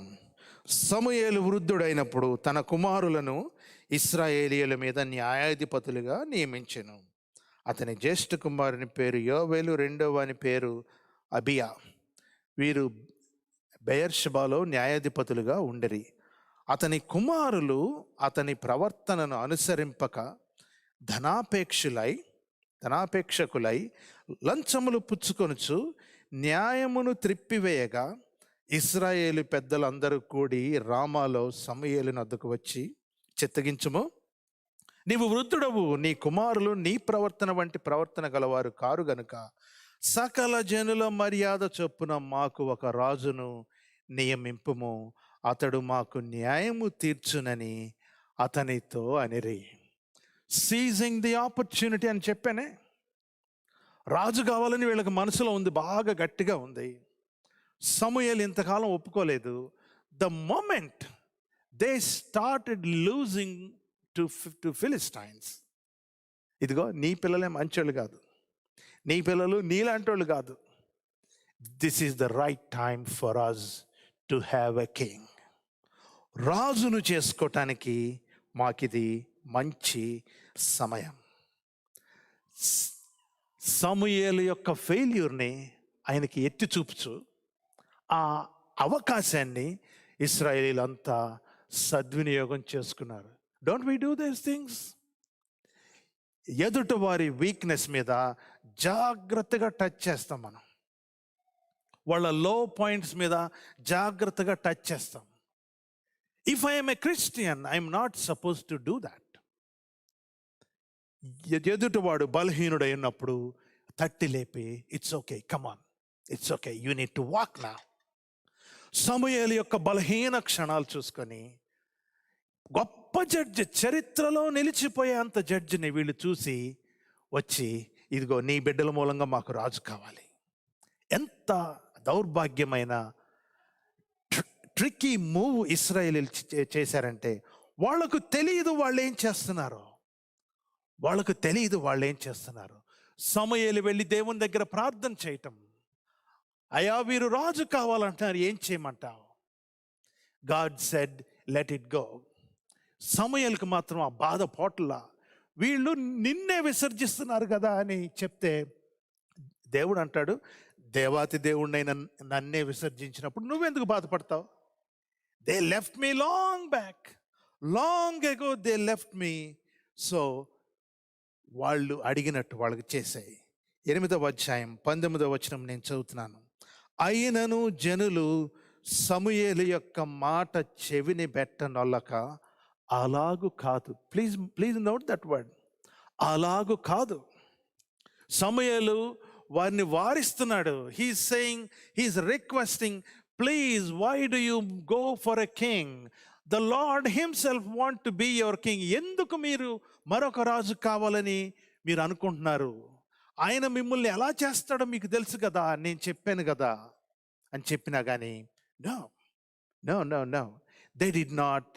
Speaker 1: సమూయేలు వృద్ధుడైనప్పుడు తన కుమారులను ఇశ్రాయేలీయుల మీద న్యాయాధిపతులుగా నియమించెను. అతని జ్యేష్ఠ కుమారుని పేరు యోవేలు, రెండవ వాని పేరు అబియా. వీరు బెయర్షెబాలో న్యాయాధిపతులుగా ఉండిరి. అతని కుమారులు అతని ప్రవర్తనను అనుసరింపక ధనాపేక్షకులై లంచములు పుచ్చుకొనుచు న్యాయమును త్రిప్పివేయగా ఇశ్రాయేలు పెద్దలందరూ కూడి రామాలో సమూయేలు వద్దకు వచ్చి, చిత్తగించుము, నీవు వృద్ధుడవు, నీ కుమారులు నీ ప్రవర్తన వంటి ప్రవర్తన గలవారు కారు గనుక సకల జనుల మర్యాద చొప్పున మాకు ఒక రాజును నియమింపుము, అతడు మాకు న్యాయము తీర్చునని అతనితో అనిరి. సీజింగ్ ది ఆపర్చునిటీ అని చెప్పానే. రాజు కావాలని వీళ్ళకి మనసులో ఉంది, బాగా గట్టిగా ఉంది. సమూయేలు ఇంతకాలం ఒప్పుకోలేదు. The moment they started losing to Philistines, ఇదిగో నీ పిల్లలే మంచోళ్ళు కాదు, నీ పిల్లలు నీలాంటి వాళ్ళు కాదు, this is the right time for us to have a king. రాజును చేసుకోవటానికి మాకిది మంచి సమయం. సమూయేలు యొక్క ఫెయిల్యూర్ని ఆయనకి ఎత్తి చూపుచు ఆ అవకాశాన్ని ఇశ్రాయేలీలంతా సద్వినియోగం చేసుకున్నారు. Don't we do these things? ఎదుట వారి వీక్నెస్ మీద జాగ్రత్తగా టచ్ చేస్తాం మనం, వాళ్ళ లో పాయింట్స్ మీద జాగ్రత్తగా టచ్ చేస్తాం. If I'm a Christian, I'm not suppose to do that. ఎదుటివాడు బలహీనుడై ఉన్నప్పుడు తట్టి లేపి, it's okay, come on, it's okay, you need to walk నా. సమూయేలు యొక్క బలహీన క్షణాలు చూసుకొని గొప్ప జడ్జి, చరిత్రలో నిలిచిపోయే అంత జడ్జిని వీళ్ళు చూసి వచ్చి, ఇదిగో నీ బిడ్డల మూలంగా మాకు రాజు కావాలి. ఎంత దౌర్భాగ్యమైన ట్రిక్కీ మూవ్ ఇశ్రాయేలీలు చేశారంటే, వాళ్ళకు తెలియదు వాళ్ళు ఏం చేస్తున్నారు. సమూయేలు వెళ్ళి దేవుని దగ్గర ప్రార్థన చేయటం, అయ్యా వీరు రాజు కావాలంటున్నారు, ఏం చేయమంటావు? God said let it go. సమూయేలుకు మాత్రం ఆ బాధ పోట్ల, వీళ్ళు నిన్నే విసర్జిస్తున్నారు కదా అని చెప్తే దేవుడు అంటాడు, దేవాతి దేవుడినైనా నన్నే విసర్జించినప్పుడు నువ్వెందుకు బాధపడతావు? They left me long back, long ago they left me so వాళ్ళు అడిగినట్టు వాళ్ళకి చేశాయి. 8వ అధ్యాయం 19వ వచనం నేను చదువుతున్నాను. అయినను జనులు సమూయేలు యొక్క మాట చెవిని బెట్టనొల్లక, అలాగు కాదు. ప్లీజ్ నోట్ దట్ వర్డ్, అలాగు కాదు. సమూయేలు వారిని వారిస్తున్నాడు. He's saying, he's requesting, please why do you go for a king? The Lord himself want to be your king. ఎందుకు మీరు మరొక రాజు కావాలని మీరు అనుకుంటున్నారు? ఆయన మిమ్మల్ని ఎలా చేస్తాడో మీకు తెలుసు కదా, నేను చెప్పాను కదా అని చెప్పినా కానీ no no no no, they did not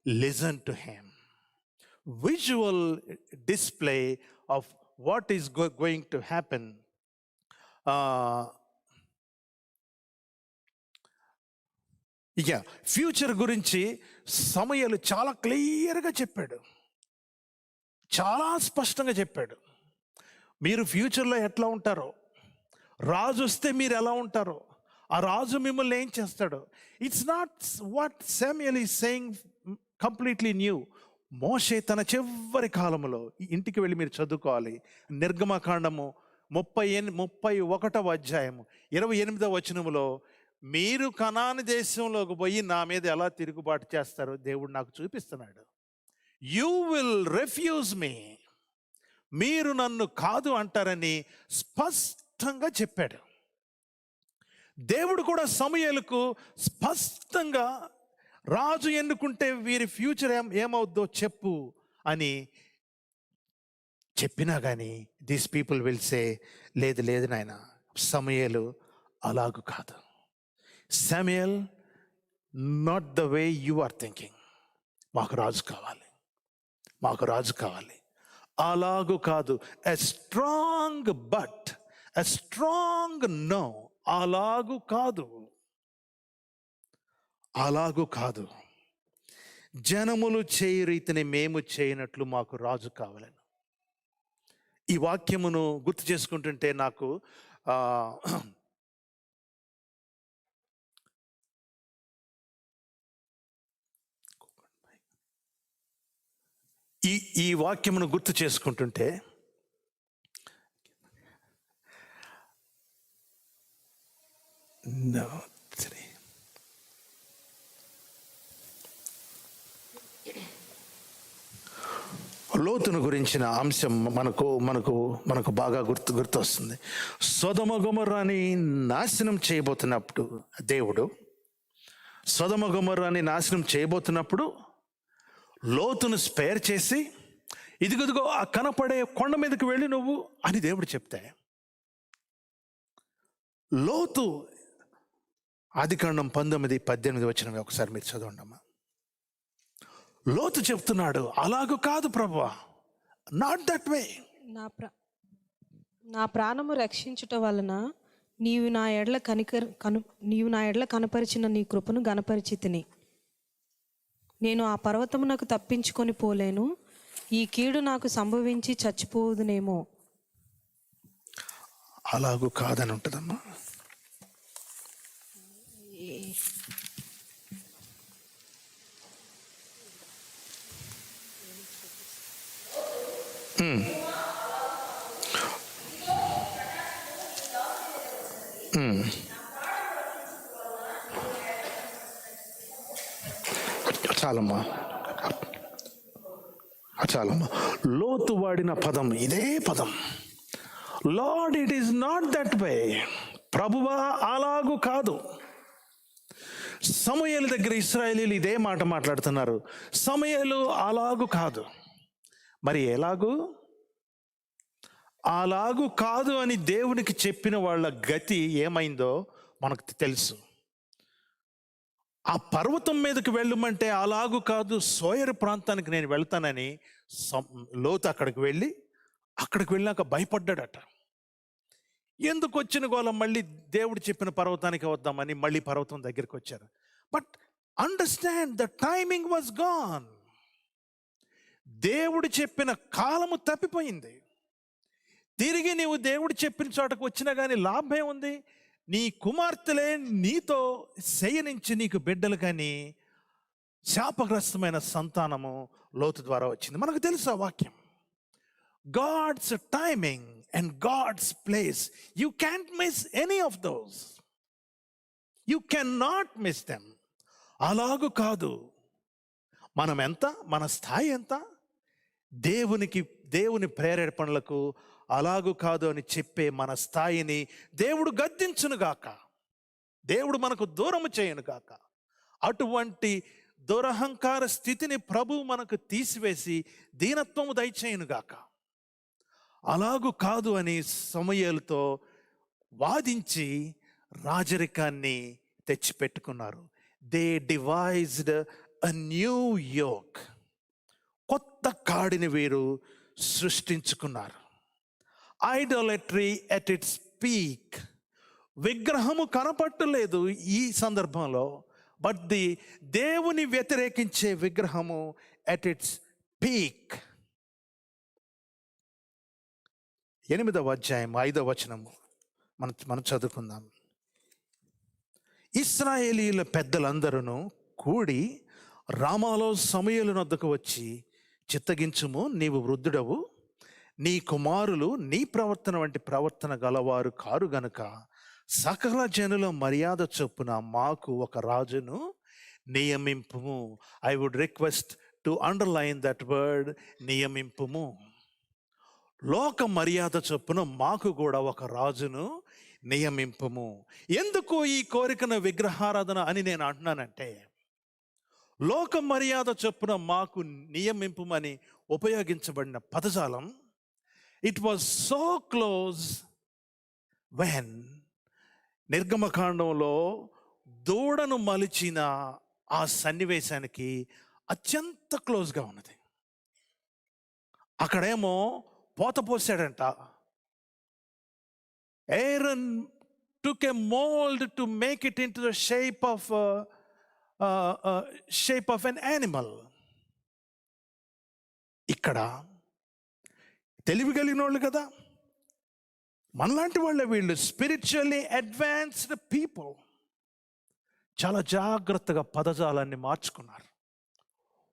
Speaker 1: listen to him. Visual display of what is going to happen. ఇక ఫ్యూచర్ గురించి సమూయేలు చాలా క్లియర్గా చెప్పాడు, చాలా స్పష్టంగా చెప్పాడు. మీరు ఫ్యూచర్లో ఎట్లా ఉంటారో, రాజు వస్తే మీరు ఎలా ఉంటారో, ఆ రాజు మిమ్మల్ని ఏం చేస్తాడో. It's not what Samuel is saying completely new. మోషే తన చివరి కాలంలో, ఇంటికి వెళ్ళి మీరు చదువుకోవాలి, నిర్గమకాండము 31వ అధ్యాయము 28వ వచనములో, మీరు కనాను దేశంలోకి పోయి నా మీద ఎలా తిరుగుబాటు చేస్తారో దేవుడు నాకు చూపిస్తున్నాడు. యూ విల్ రిఫ్యూజ్ మీ, మీరు నన్ను కాదు అంటారని స్పష్టంగా చెప్పాడు. దేవుడు కూడా సమూయేలుకు స్పష్టంగా, రాజు ఎన్నుకుంటే వీరి ఫ్యూచర్ ఏమవుద్దో చెప్పు అని చెప్పినా కానీ దీస్ పీపుల్ విల్ సే, లేదు లేదు నాయన, సమూయేలు అలాగు కాదు. Samuel, not the way you are thinking. మాకు రాజు కావాలి, మాకు రాజు కావాలి. అలాగు కాదు. A strong but, a strong no. అలాగు కాదు, అలాగు కాదు. జనములు చేయి రీతిని మేము చేయనట్లు మాకు రాజు కావాలని. ఈ వాక్యమును గుర్తు చేసుకుంటుంటే నాకు ఈ వాక్యమును గుర్తు చేసుకుంటుంటే లోతును గురించిన అంశం మనకు మనకు మనకు బాగా గుర్తొస్తుంది. సొదొమ గొమొర్రాని నాశనం చేయబోతున్నప్పుడు, దేవుడు సొదొమ గొమొర్రాని నాశనం చేయబోతున్నప్పుడు లోతును స్పేర్ చేసి, ఇదిగో ఆ కనపడే కొండ మీదకి వెళ్ళి నువ్వు అని దేవుడు చెప్తే, లోతు ఆదికాండం 19:18 వచనం ఒకసారి మీరు చదవండి అమ్మా. లోతు చెప్తున్నాడు, అలాగూ కాదు ప్రభువా, నాట్ దట్ వే.
Speaker 2: నా ప్రాణము రక్షించుట వలన నీవు నా ఎడల కనపరిచిన నీ కృపను గనపరిచితిని. నేను ఆ పర్వతమునకు తప్పించుకొని పోలేను, ఈ కీడు నాకు సంభవించి చచ్చిపోదునేమో.
Speaker 1: అలాగూ కాదని ఉంటుందమ్మా. చాలమ్మా, చాలమ్మా. లోతు వాడిన పదం ఇదే పదం. Lord, it is not that way. ప్రభువా, అలాగూ కాదు. సమూయేలు దగ్గర ఇశ్రాయేలీయులు ఇదే మాట మాట్లాడుతున్నారు. సమూయేలు అలాగూ కాదు. మరి ఎలాగూ? అలాగూ కాదు అని దేవునికి చెప్పిన వాళ్ళ గతి ఏమైందో మనకు తెలుసు. ఆ పర్వతం మీదకి వెళ్ళమంటే అలాగూ కాదు, సోయరు ప్రాంతానికి నేను వెళ్తానని లోతు అక్కడికి వెళ్ళాక భయపడ్డాడట. ఎందుకు వచ్చిన గోళం, మళ్ళీ దేవుడు చెప్పిన పర్వతానికి వద్దామని మళ్ళీ పర్వతం దగ్గరికి వచ్చారు. But understand, the timing was gone. దేవుడు చెప్పిన కాలము తప్పిపోయింది. తిరిగి నీవు దేవుడు చెప్పిన చోటకు వచ్చినా కానీ లాభం ఉంది. నీ కుమార్తెలే నీతో శయనించి నీకు బిడ్డలు కానీ శాపగ్రస్తమైన సంతానము లోతు ద్వారా వచ్చింది. మనకు తెలుసు ఆ వాక్యం. God's timing and God's place, you can't miss any of those. You can not miss them. అలాగూ కాదు, మనం ఎంత, మన స్థాయి ఎంత, దేవుని ప్రేరేపణలకు అలాగూ కాదు అని చెప్పే మన స్థాయిని దేవుడు గద్దించునుగాక, దేవుడు మనకు దూరము చేయనుగాక. అటువంటి దురహంకార స్థితిని ప్రభు మనకు తీసివేసి దీనత్వము దయచేయునుగాక. అలాగూ కాదు అని సమూయేలుతో వాదించి రాజరికాన్ని తెచ్చిపెట్టుకున్నారు. They devised a new yoke. కొత్త కాడిని వీరు సృష్టించుకున్నారు. Idolatry at its peak. విగ్రహము కనపట్టలేదు ఈ సందర్భంలో, బట్ దేవుని వ్యతిరేకించే విగ్రహము ఎట్ ఇట్స్ పీక్. 8వ అధ్యాయం 5వ వచనము మనం చదువుకుందాం. ఇశ్రాయేలీయుల పెద్దలందరూ కూడి రామాలో సమూయేలు వద్దకు వచ్చి, చిత్తగించుము, నీవు వృద్ధుడవు, నీ కుమారులు నీ ప్రవర్తన వంటి ప్రవర్తన గలవారు కారు గనుక సకల జనుల మర్యాద చొప్పున మాకు ఒక రాజును నియమింపుము. I would request to underline that word, నియమింపుము. లోక మర్యాద చొప్పున మాకు కూడా ఒక రాజును నియమింపుము. ఎందుకు ఈ కోరికను విగ్రహారాధన అని నేను అంటున్నానంటే, లోక మర్యాద చొప్పున మాకు నియమింపుమని ఉపయోగించబడిన పదజాలం, it was so close when నిర్గమకాండంలో దూడను మలిచిన ఆ సన్నివేశానికి అత్యంత క్లోజ్గా ఉన్నది. అక్కడేమో పోత పోసాడంట. Aaron took a mold to make it into the shape of an animal. ఇక్కడ తెలివి కలిగిన వాళ్ళు కదా, మనలాంటి వాళ్ళే వీళ్ళు, స్పిరిచువల్లీ అడ్వాన్స్డ్ పీపుల్. చాలా జాగ్రత్తగా పదజాలాన్ని మార్చుకున్నారు.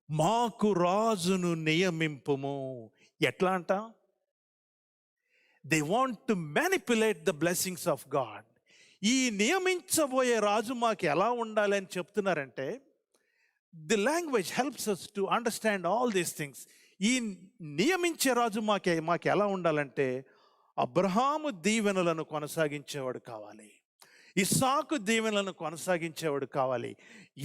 Speaker 1: మాకు రాజును నియమింపుము. ఎట్లా అంట? They want to manipulate the blessings of God. ఈ నియమించబోయే రాజు మాకు ఎలా ఉండాలి అని చెప్తున్నారంటే, the language helps us to understand all these things. ఈ నియమించే రాజు మాకు ఎలా ఉండాలంటే, అబ్రహాము దీవెనలను కొనసాగించేవాడు కావాలి, ఇస్సాకు దీవెనలను కొనసాగించేవాడు కావాలి,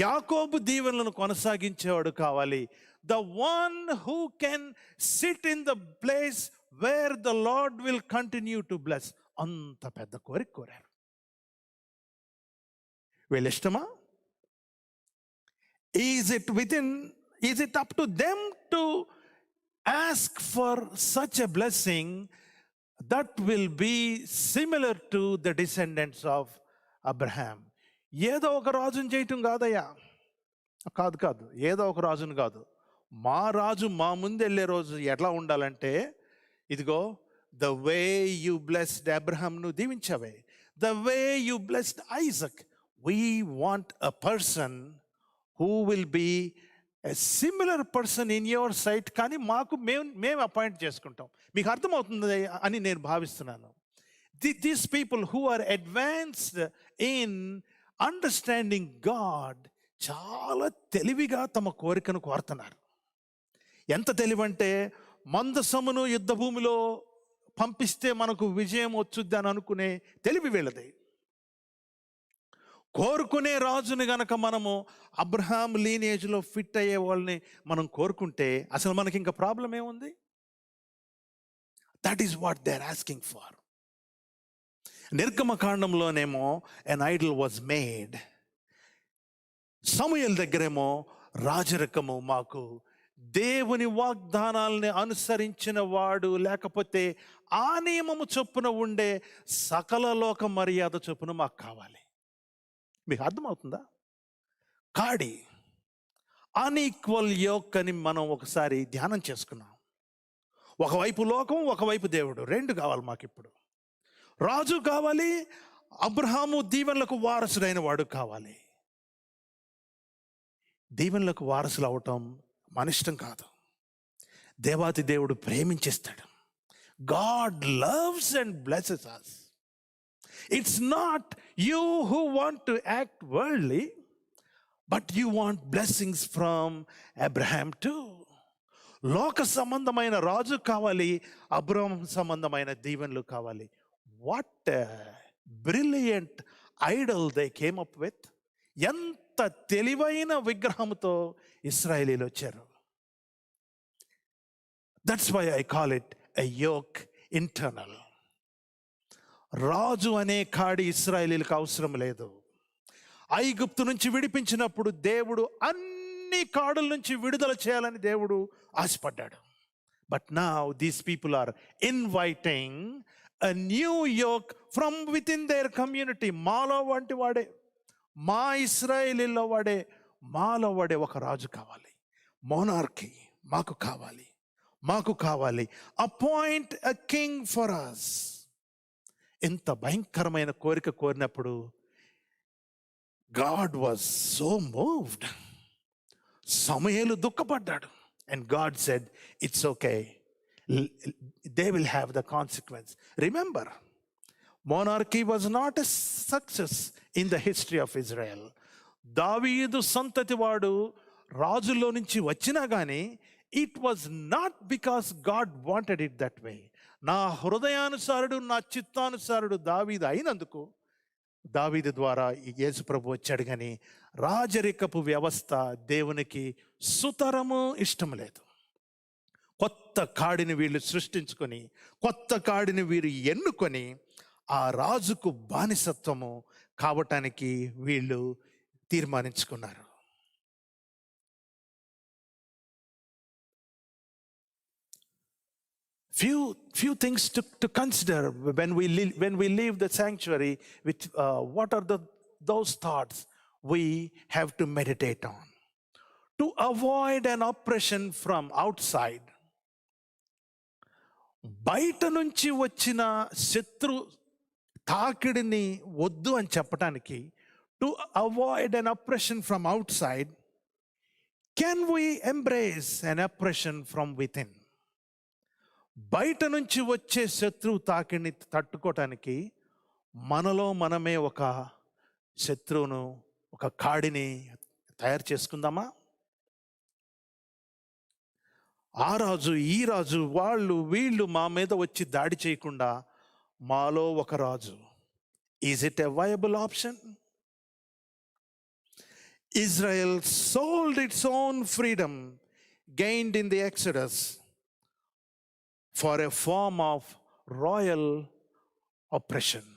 Speaker 1: యాకోబు దీవెనలను కొనసాగించేవాడు కావాలి. The one who can SIT in the place where the lord will continue to bless. అంత పెద్ద కోరిక కోరారు. వీళ్ళ ఇష్టమా? Is it up to them to ask for such a blessing that will be similar to the descendants of Abraham? ఏదో ఒక రాజుని చేయటం కాదయ్యా, కాదు, ఏదో ఒక రాజుని కాదు. మా రాజు మా ముందు వెళ్ళే రోజు ఎట్లా ఉండాలంటే, ఇదిగో, ద వే యూ బ్లెస్డ్ అబ్రహాంను దీవించవే, the way you blessed Isaac, we want a person who will be a similar person in your sight. కానీ మేము అపాయింట్ చేసుకుంటాం. మీకు అర్థమవుతుంది అని నేను భావిస్తున్నాను. These people who are advanced in understanding God చాలా తెలివిగా తమ కోరికను కోరుతున్నారు. ఎంత తెలివంటే, మందసమును యుద్ధ భూమిలో పంపిస్తే మనకు విజయం వచ్చుద్ది అని అనుకునే తెలివి వీళ్ళది. కోరుకునే రాజుని గనక మనము అబ్రహాం లీనియేజ్లో ఫిట్ అయ్యే వాళ్ళని మనం కోరుకుంటే అసలు మనకి ఇంకా ప్రాబ్లం ఏముంది? That is what they are asking for. నిర్గమకాండంలోనేమో ఎన్ ఐడల్ వాజ్ మేడ్. సమూయేలు దగ్గరేమో రాజరికము మాకు దేవుని వాగ్దానాలని అనుసరించిన వాడు, లేకపోతే ఆ నియమము చొప్పున ఉండే సకల లోక మర్యాద చొప్పున మాకు కావాలి. మీకు అర్థమవుతుందా? కాడి, అన్ఈక్వల్ యోక్ అని మనం ఒకసారి ధ్యానం చేసుకున్నాం. ఒకవైపు లోకం, ఒకవైపు దేవుడు, రెండు కావాలి మాకు. ఇప్పుడు రాజు కావాలి, అబ్రహాము దీవెనలకు వారసుడైన వాడు కావాలి. దీవెనలకు వారసులు అవటం మన ఇష్టం కాదు. దేవాతి దేవుడు ప్రేమించేస్తాడు. God loves and blesses us. It's not you who want to act worldly, but you want blessings from Abraham too. లోక సంబంధమైన రాజు కావాలి, అబ్రహాం సంబంధమైన దీవెనలు కావాలి. What brilliant idol they came up with. ఎంత తెలివైన విగ్రహంతో ఇశ్రాయేలీలు వచ్చారు. That's why I call it a yoke internal. రాజు అనే కాడి ఇశ్రాయేలీలకు అవసరం లేదు. ఐగుప్తు నుంచి విడిపించినప్పుడు దేవుడు అన్ని కాడుల నుంచి విడుదల చేయాలని దేవుడు ఆశపడ్డాడు. But now these people are inviting a new yoke from within their community. మాలో వంటి వాడే, మా ఇశ్రాయేలీలో వాడే, మాలో వాడే ఒక రాజు కావాలి. మోనార్కీ మాకు కావాలి, మాకు కావాలి. Appoint a king for us. ఎంత భయంకరమైన కోరిక కోరినప్పుడు గాడ్ వాజ్ సో మూవ్డ్. సమూయేలు దుఃఖపడ్డాడు. And God said, it's okay, they will have the consequence. Remember, monarchy was not a success in the history of Israel. దావీదు సంతతి వాడు రాజుల్లో నుంచి వచ్చినా కానీ it was not because God wanted it that way. నా హృదయానుసారుడు, నా చిత్తానుసారుడు దావీదు అయినందుకు దావీదు ద్వారా యేసు ప్రభు వచ్చాడు. కానీ రాజరికపు వ్యవస్థ దేవునికి సుతరము ఇష్టం లేదు. కొత్త కాడిని వీళ్ళు సృష్టించుకొని, కొత్త కాడిని వీరు ఎన్నుకొని ఆ రాజుకు బానిసత్వము కావటానికి వీళ్ళు తీర్మానించుకున్నారు. Few things to consider when we leave the sanctuary. With what are those thoughts we have to meditate on to avoid an oppression from outside. బయట నుంచి వచ్చిన శత్రు తాకిడిని వద్దు అని చెప్పడానికి, to avoid an oppression from out side, can we embrace an oppression from with in. బయట నుంచి వచ్చే శత్రువు తాకిడిని తట్టుకోవటానికి మనలో మనమే ఒక శత్రువును, ఒక కాడిని తయారు చేసుకుందామా? ఆ రాజు, ఈ రాజు, వాళ్ళు వీళ్ళు మా మీద వచ్చి దాడి చేయకుండా మాలో ఒక రాజు. Is it a viable option? Israel sold its own freedom gained in the exodus for a form of royal operation.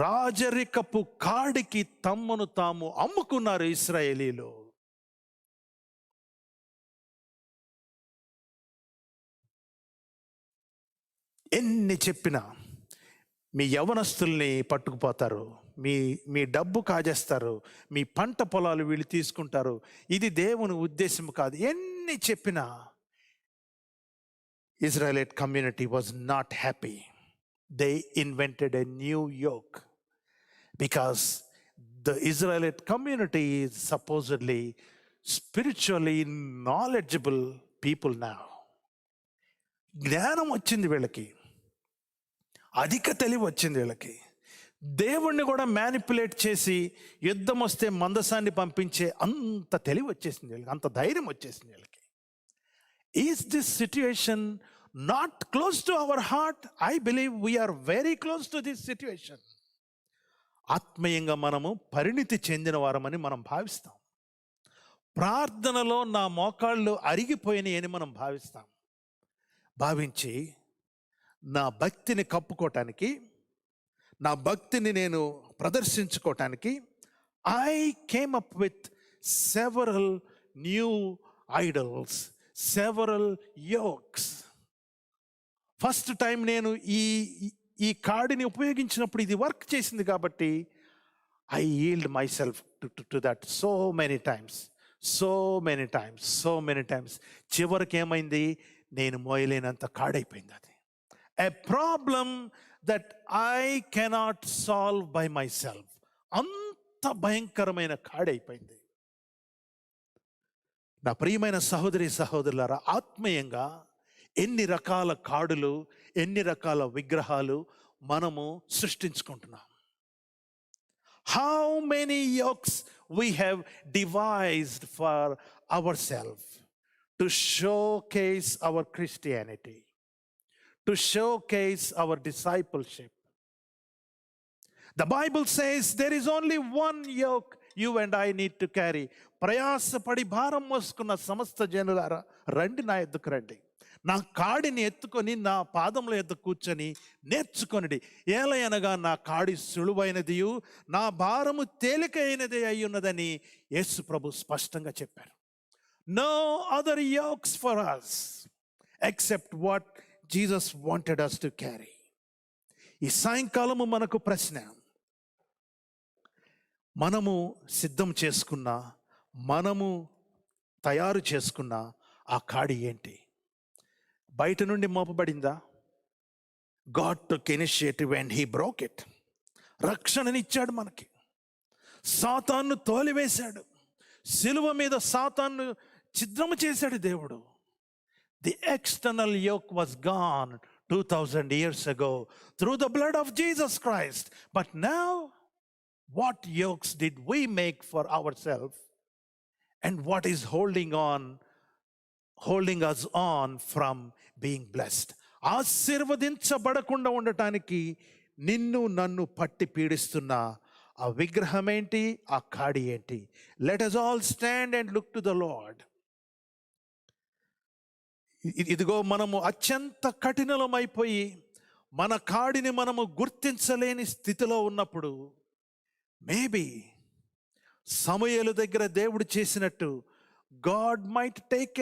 Speaker 1: రాజరికపు కాడికి తమ్మును తాము అమ్ముకున్నారు ఇశ్రాయేలీలు. ఎన్ని చెప్పినా మీ యవనస్తుల్ని పట్టుకుపోతారు, మీ డబ్బు కాజేస్తారు, మీ పంట పొలాలు వీళ్ళు తీసుకుంటారు. ఇది దేవుని ఉద్దేశం కాదు. ఎన్ని చెప్పినా Israelite community was not happy. They invented a new yoke because the Israelite community is supposedly spiritually knowledgeable people now. జ్ఞానం వచ్చింది వీళ్ళకి, అధిక తెలివి వచ్చింది వీళ్ళకి. దేవుణ్ణి కూడా మ్యానిపులేట్ చేసి యుద్ధం వస్తే మందసాన్ని పంపించే అంత తెలివి వచ్చేసింది వీళ్ళకి, అంత ధైర్యం వచ్చేసింది వీళ్ళకి. Is this situation not close to our heart? I believe we're very close to this situation. ఆత్మీయంగా మనము పరిణితి చెందిన వారమని మనం భావిస్తాం. ప్రార్థనలో నా మోకాళ్ళు అరిగిపోయినాయి అని మనం భావిస్తాం. భావించి నా భక్తిని కప్పుకోవటానికి, నా భక్తిని నేను ప్రదర్శించుకోవటానికి I came up with several new idols, several yokes. First time నేను ఈ కాడిని ఉపయోగించినప్పుడు ఇది వర్క్ చేసింది కాబట్టి I yield myself to that so many times. చివరికి ఏమైంది? నేను మోయలేనంత కాడైపోయింది. అది a problem that I cannot solve by myself. అంత భయంకరమైన కాడైపోయింది. నా ప్రియమైన సహోదరి సహోదరులారా, ఆత్మీయంగా ఎన్ని రకాల కాడులు, ఎన్ని రకాల విగ్రహాలు మనము సృష్టించుకుంటున్నాం. How many yokes we have devised for our self to showcase our Christianity, to showcase our discipleship. The Bible says there is only one yoke you and I need to carry. ప్రయాసపడి భారం మోసుకున్న సమస్త జనులారా రండి, నా ఎద్దుకు రండి, నా కాడిని ఎత్తుకొని నా పాదముల ఎద్దు కూర్చొని నేర్చుకొనిడి. ఏలయనగా నా కాడి సులువైనదియు నా భారము తేలికైనది అయి ఉన్నదని యేసు ప్రభు స్పష్టంగా చెప్పారు. No other yokes for us except what Jesus wanted us to carry. ఈ సాయంకాలము మనకు ప్రశ్న, మనము సిద్ధం చేసుకున్న, మనము తయారు చేసుకున్న ఆ కాడి ఏంటి? బయట నుండి మోపబడిందా? God took initiative and he broke it. రక్షణనిచ్చాడు మనకి, సాతాన్ను తోలివేశాడు, సిలువ మీద సాతాన్ను ఛిద్రము చేశాడు దేవుడు. The external yoke was gone 2000 years ago through the blood of Jesus Christ. But now, what yokes did we make for ourselves? And what is holding us on from being blessed? ఆశీర్వదించబడకుండా ఉండటానికి నిన్ను నన్ను పట్టి పీడిస్తున్న ఆ విగ్రహం ఏంటి? ఆ కాడి ఏంటి? Let us all stand and look to the Lord. ఇదిగో మనము అత్యంత కఠినమైపోయి మన కాడిని మనము గుర్తించలేని స్థితిలో ఉన్నప్పుడు, మేబీ సమూయేలు దగ్గర దేవుడు చేసినట్టు God might take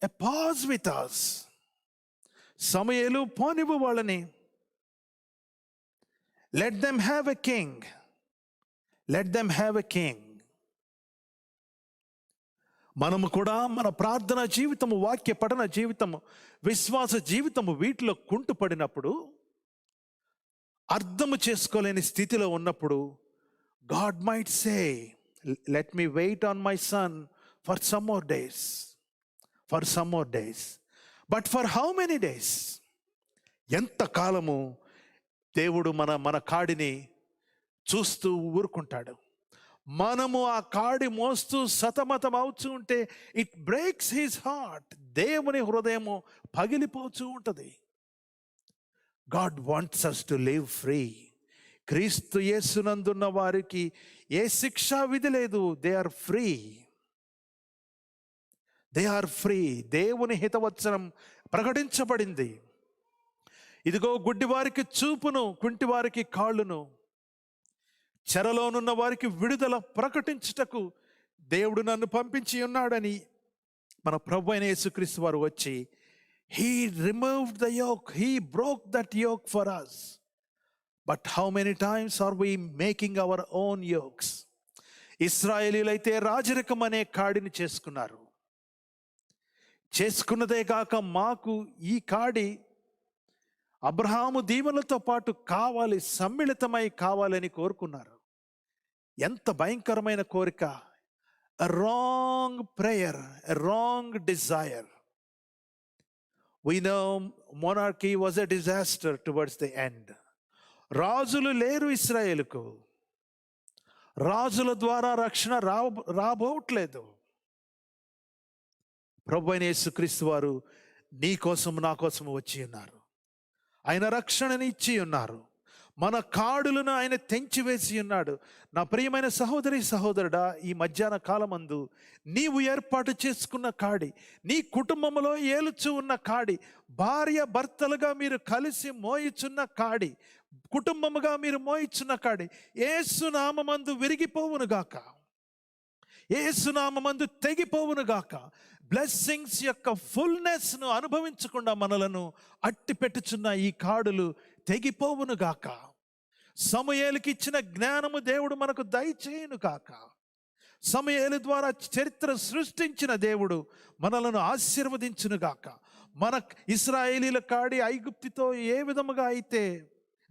Speaker 1: a pause with us. సమూయేలు పోనివ్వు వాళ్ళని, let them have a king, let them have a king. మనము కూడా మన ప్రార్థన జీవితము, వాక్య పఠన జీవితము, విశ్వాస జీవితము వీటిలో కుంటుపడినప్పుడు, అర్థము చేసుకోలేని స్థితిలో ఉన్నప్పుడు, God might say, let me wait on my son for some more days, for some more days. But for how many days? ఎంత కాలము దేవుడు మన కాడిని చూస్తూ ఊరుకుంటాడు? మనము ఆ కాడి మోస్తూ సతమతం అవుతూ ఉంటే ఇట్ బ్రేక్స్ హిస్ హార్ట్. దేవుని హృదయము పగిలిపోతూ ఉంటుంది. God wants us to live free. క్రీస్తు యేసునందున్న వారికి ఏ శిక్షా విధి లేదు. They are free, they are free. దేవుని హితవచనం ప్రకటించబడింది. ఇదిగో గుడ్డివారికి చూపును, కుంటివారికి కాళ్ళును, చెరలోనున్న వారికి విడుదల ప్రకటించుటకు దేవుడు నన్ను పంపించి ఉన్నాడని మన ప్రభు అయిన యేసుక్రీస్తు వారు వచ్చి, he removed the yoke, he broke that yoke for us. But how many times are we making our own yokes? ఇశ్రాయేలీలైతే రాజరికం అనే కాడిని చేసుకున్నారు. చేసుకున్నదే కాక మాకు ఈ కాడి అబ్రహాము దీవెనలతో పాటు కావాలి, సమ్మిళితమై కావాలని కోరుకున్నారు. ఎంత భయంకరమైన కోరిక! A wrong prayer, a wrong desire. We know monarchy was a disaster towards the end. రాజులు లేరు ఇశ్రాయేలుకు, రాజుల ద్వారా రక్షణ రాబోట్లేదు. ప్రభువైన యేసుక్రీస్తు వారు నీ కోసం నా కోసం వచ్చి ఉన్నారు. ఆయన రక్షణని ఇచ్చి ఉన్నారు. మన కాడులను ఆయన తెంచివేసి ఉన్నాడు. నా ప్రియమైన సహోదరి సహోదరుడా, ఈ మధ్యాహ్న కాలమందు నీవు ఏర్పాటు చేసుకున్న కాడి, నీ కుటుంబంలో ఏలుచు ఉన్న కాడి, భార్య భర్తలుగా మీరు కలిసి మోయిచున్న కాడి, కుటుంబముగా మీరు మోయిచున్న కాడి యేసు నామమందు విరిగిపోవునుగాక, యేసు నామమందు తెగిపోవునుగాక. బ్లెస్సింగ్స్ యొక్క ఫుల్నెస్ను అనుభవించకుండా మనలను అట్టి పెట్టుచున్న ఈ కాడులు తెగిపోవునుగాక. సమూయేలుకి ఇచ్చిన జ్ఞానము దేవుడు మనకు దయచేయును గాక. సమూయేలు ద్వారా చరిత్ర సృష్టించిన దేవుడు మనలను ఆశీర్వదించును గాక. మన ఇశ్రాయేలీల కాడి ఐగుప్తుతో ఏ విధముగా అయితే,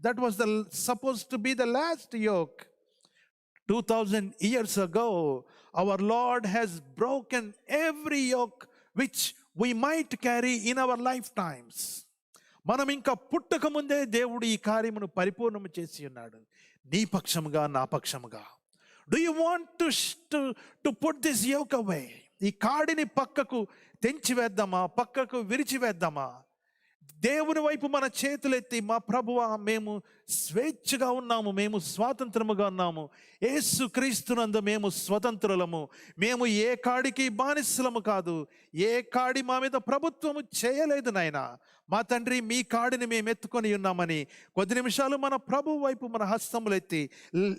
Speaker 1: that was the suppose to be the last yoke 2000 years ago, our Lord has broken every yoke which we might carry in our lifetimes. మనం ఇంకా పుట్టక ముందే దేవుడు ఈ కార్యమును పరిపూర్ణము చేసి ఉన్నాడు, నీ పక్షముగా నా పక్షముగా. Do you want to put this yoke away? ఈ కాడిని పక్కకు తెంచివేద్దామా, పక్కకు విరిచివేద్దామా? దేవుని వైపు మన చేతులెత్తి, మా ప్రభువా, మేము స్వేచ్ఛగా ఉన్నాము, మేము స్వాతంత్రముగా ఉన్నాము, యేసు క్రీస్తునందు మేము స్వతంత్రులము, మేము ఏ కాడికి బానిసలము కాదు, ఏ కాడి మా మీద ప్రభుత్వము చేయలేదు నాయనా. మా తండ్రి, మీ కాడిని మేము ఎత్తుకొని ఉన్నామని కొద్ది నిమిషాలు మన ప్రభు వైపు మన హస్తములెత్తి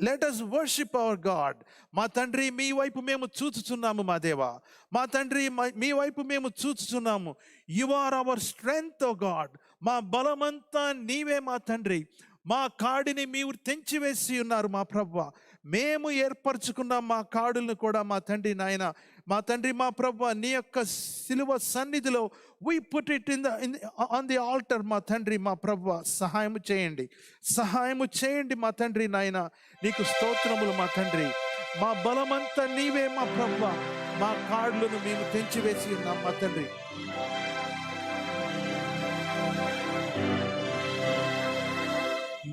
Speaker 1: let us worship our God. మా తండ్రి, మీ వైపు మేము చూచుచున్నాము మా దేవా, మా తండ్రి, మీ వైపు మేము చూచుచున్నాము. You are our strength O God. మా బలమంతా నీవే మా తండ్రి. మా కాడిని మీరు తెంచివేసి ఉన్నారు మా ప్రభువా. మేము ఏర్పరచుకున్న మా కాడులను కూడా మా తండ్రి నాయన, మా తండ్రి, మా ప్రభువా, నీ యొక్క సిలువ సన్నిధిలో we put it on the altar. మా తండ్రి, మా ప్రభువా, సహాయము చేయండి, సహాయము చేయండి మా తండ్రి నాయన. నీకు స్తోత్రములు మా తండ్రి. మా బలమంతా నీవే మా ప్రభువా. మా కాడులను మేము తెంచివేసి ఉన్నాం మా తండ్రి.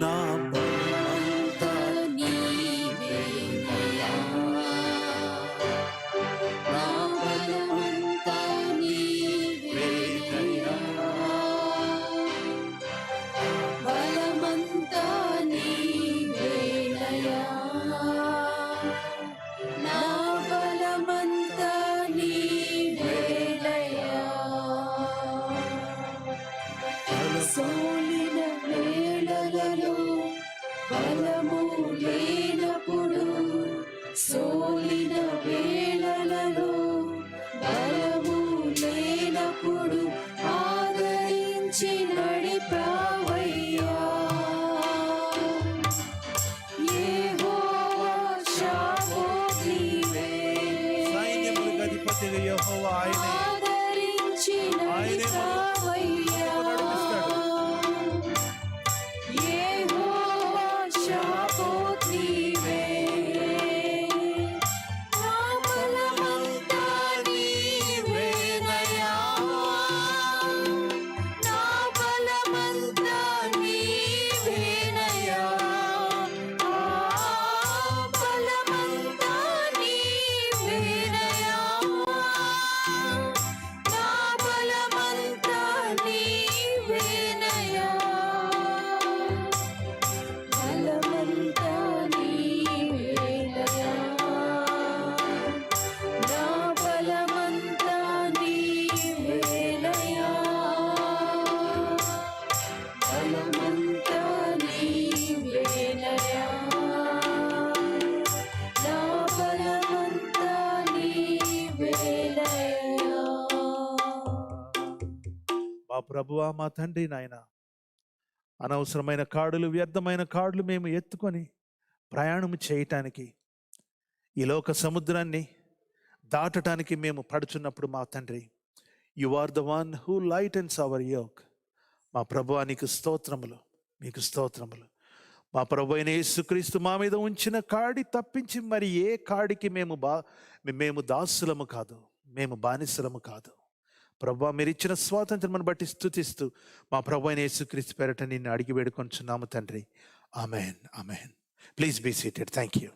Speaker 1: నా బలమంతా నీవేనయ్యా, నా బలమంతా నీవేనయ్యా,
Speaker 2: బలమంతా నీవేనయ్యా, నా బలమంతా నీవేనయ్యా. సోలిన వేళలలో బలము లేనప్పుడు, సోలిన వేళలలో బలము లేనప్పుడు ఆదరించి నడిపావయ్యా. యెహోవా షాబాత్ నీవే,
Speaker 1: సైన్యములకు అధిపతి యెహోవా ఆయనే.
Speaker 2: ఆదరించి నడిపావయ్యా. యెహోవా షాబాత్ నీవే, నా బలమంతా నీవేనయ్యా, నా బలమంతా నీవేనయ్యా, ఆ బలమంతా నీవేనయ్యా, నా బలమంతా నీవేనయ్యా, బలమంతా నీవేనయ్యా, నా బలమంతా నీవేనయ్యా, బలమంతా నీవేనయ్యా, నా బలమంతా నీవేనయ్యా.
Speaker 1: మా ప్రభువా, మా తండ్రి నాయన, అనవసరమైన కాడులు, వ్యర్థమైన కాడులు మేము ఎత్తుకొని ప్రయాణం చేయటానికి, ఈ లోక సముద్రాన్ని దాటటానికి మేము పడుచున్నప్పుడు మా తండ్రి, you are the one who lightens our yoke. మా ప్రభువా, నీకు స్తోత్రములు, మీకు స్తోత్రములు. మా ప్రభు అయిన యేసుక్రీస్తు మా మీద ఉంచిన కాడి తప్పించి మరి ఏ కాడికి మేము దాసులము కాదు, మేము బానిసలము కాదు. ప్రభువా, మీరు ఇచ్చిన స్వాతంత్రమును బట్టి స్తుతిస్తూ మా ప్రభు అయిన యేసుక్రీస్తు పేరట నిన్ను అడిగి వేడుకొంచున్నాము తండ్రి. ఆమెన్, ఆమెన్. Please be seated. Thank you.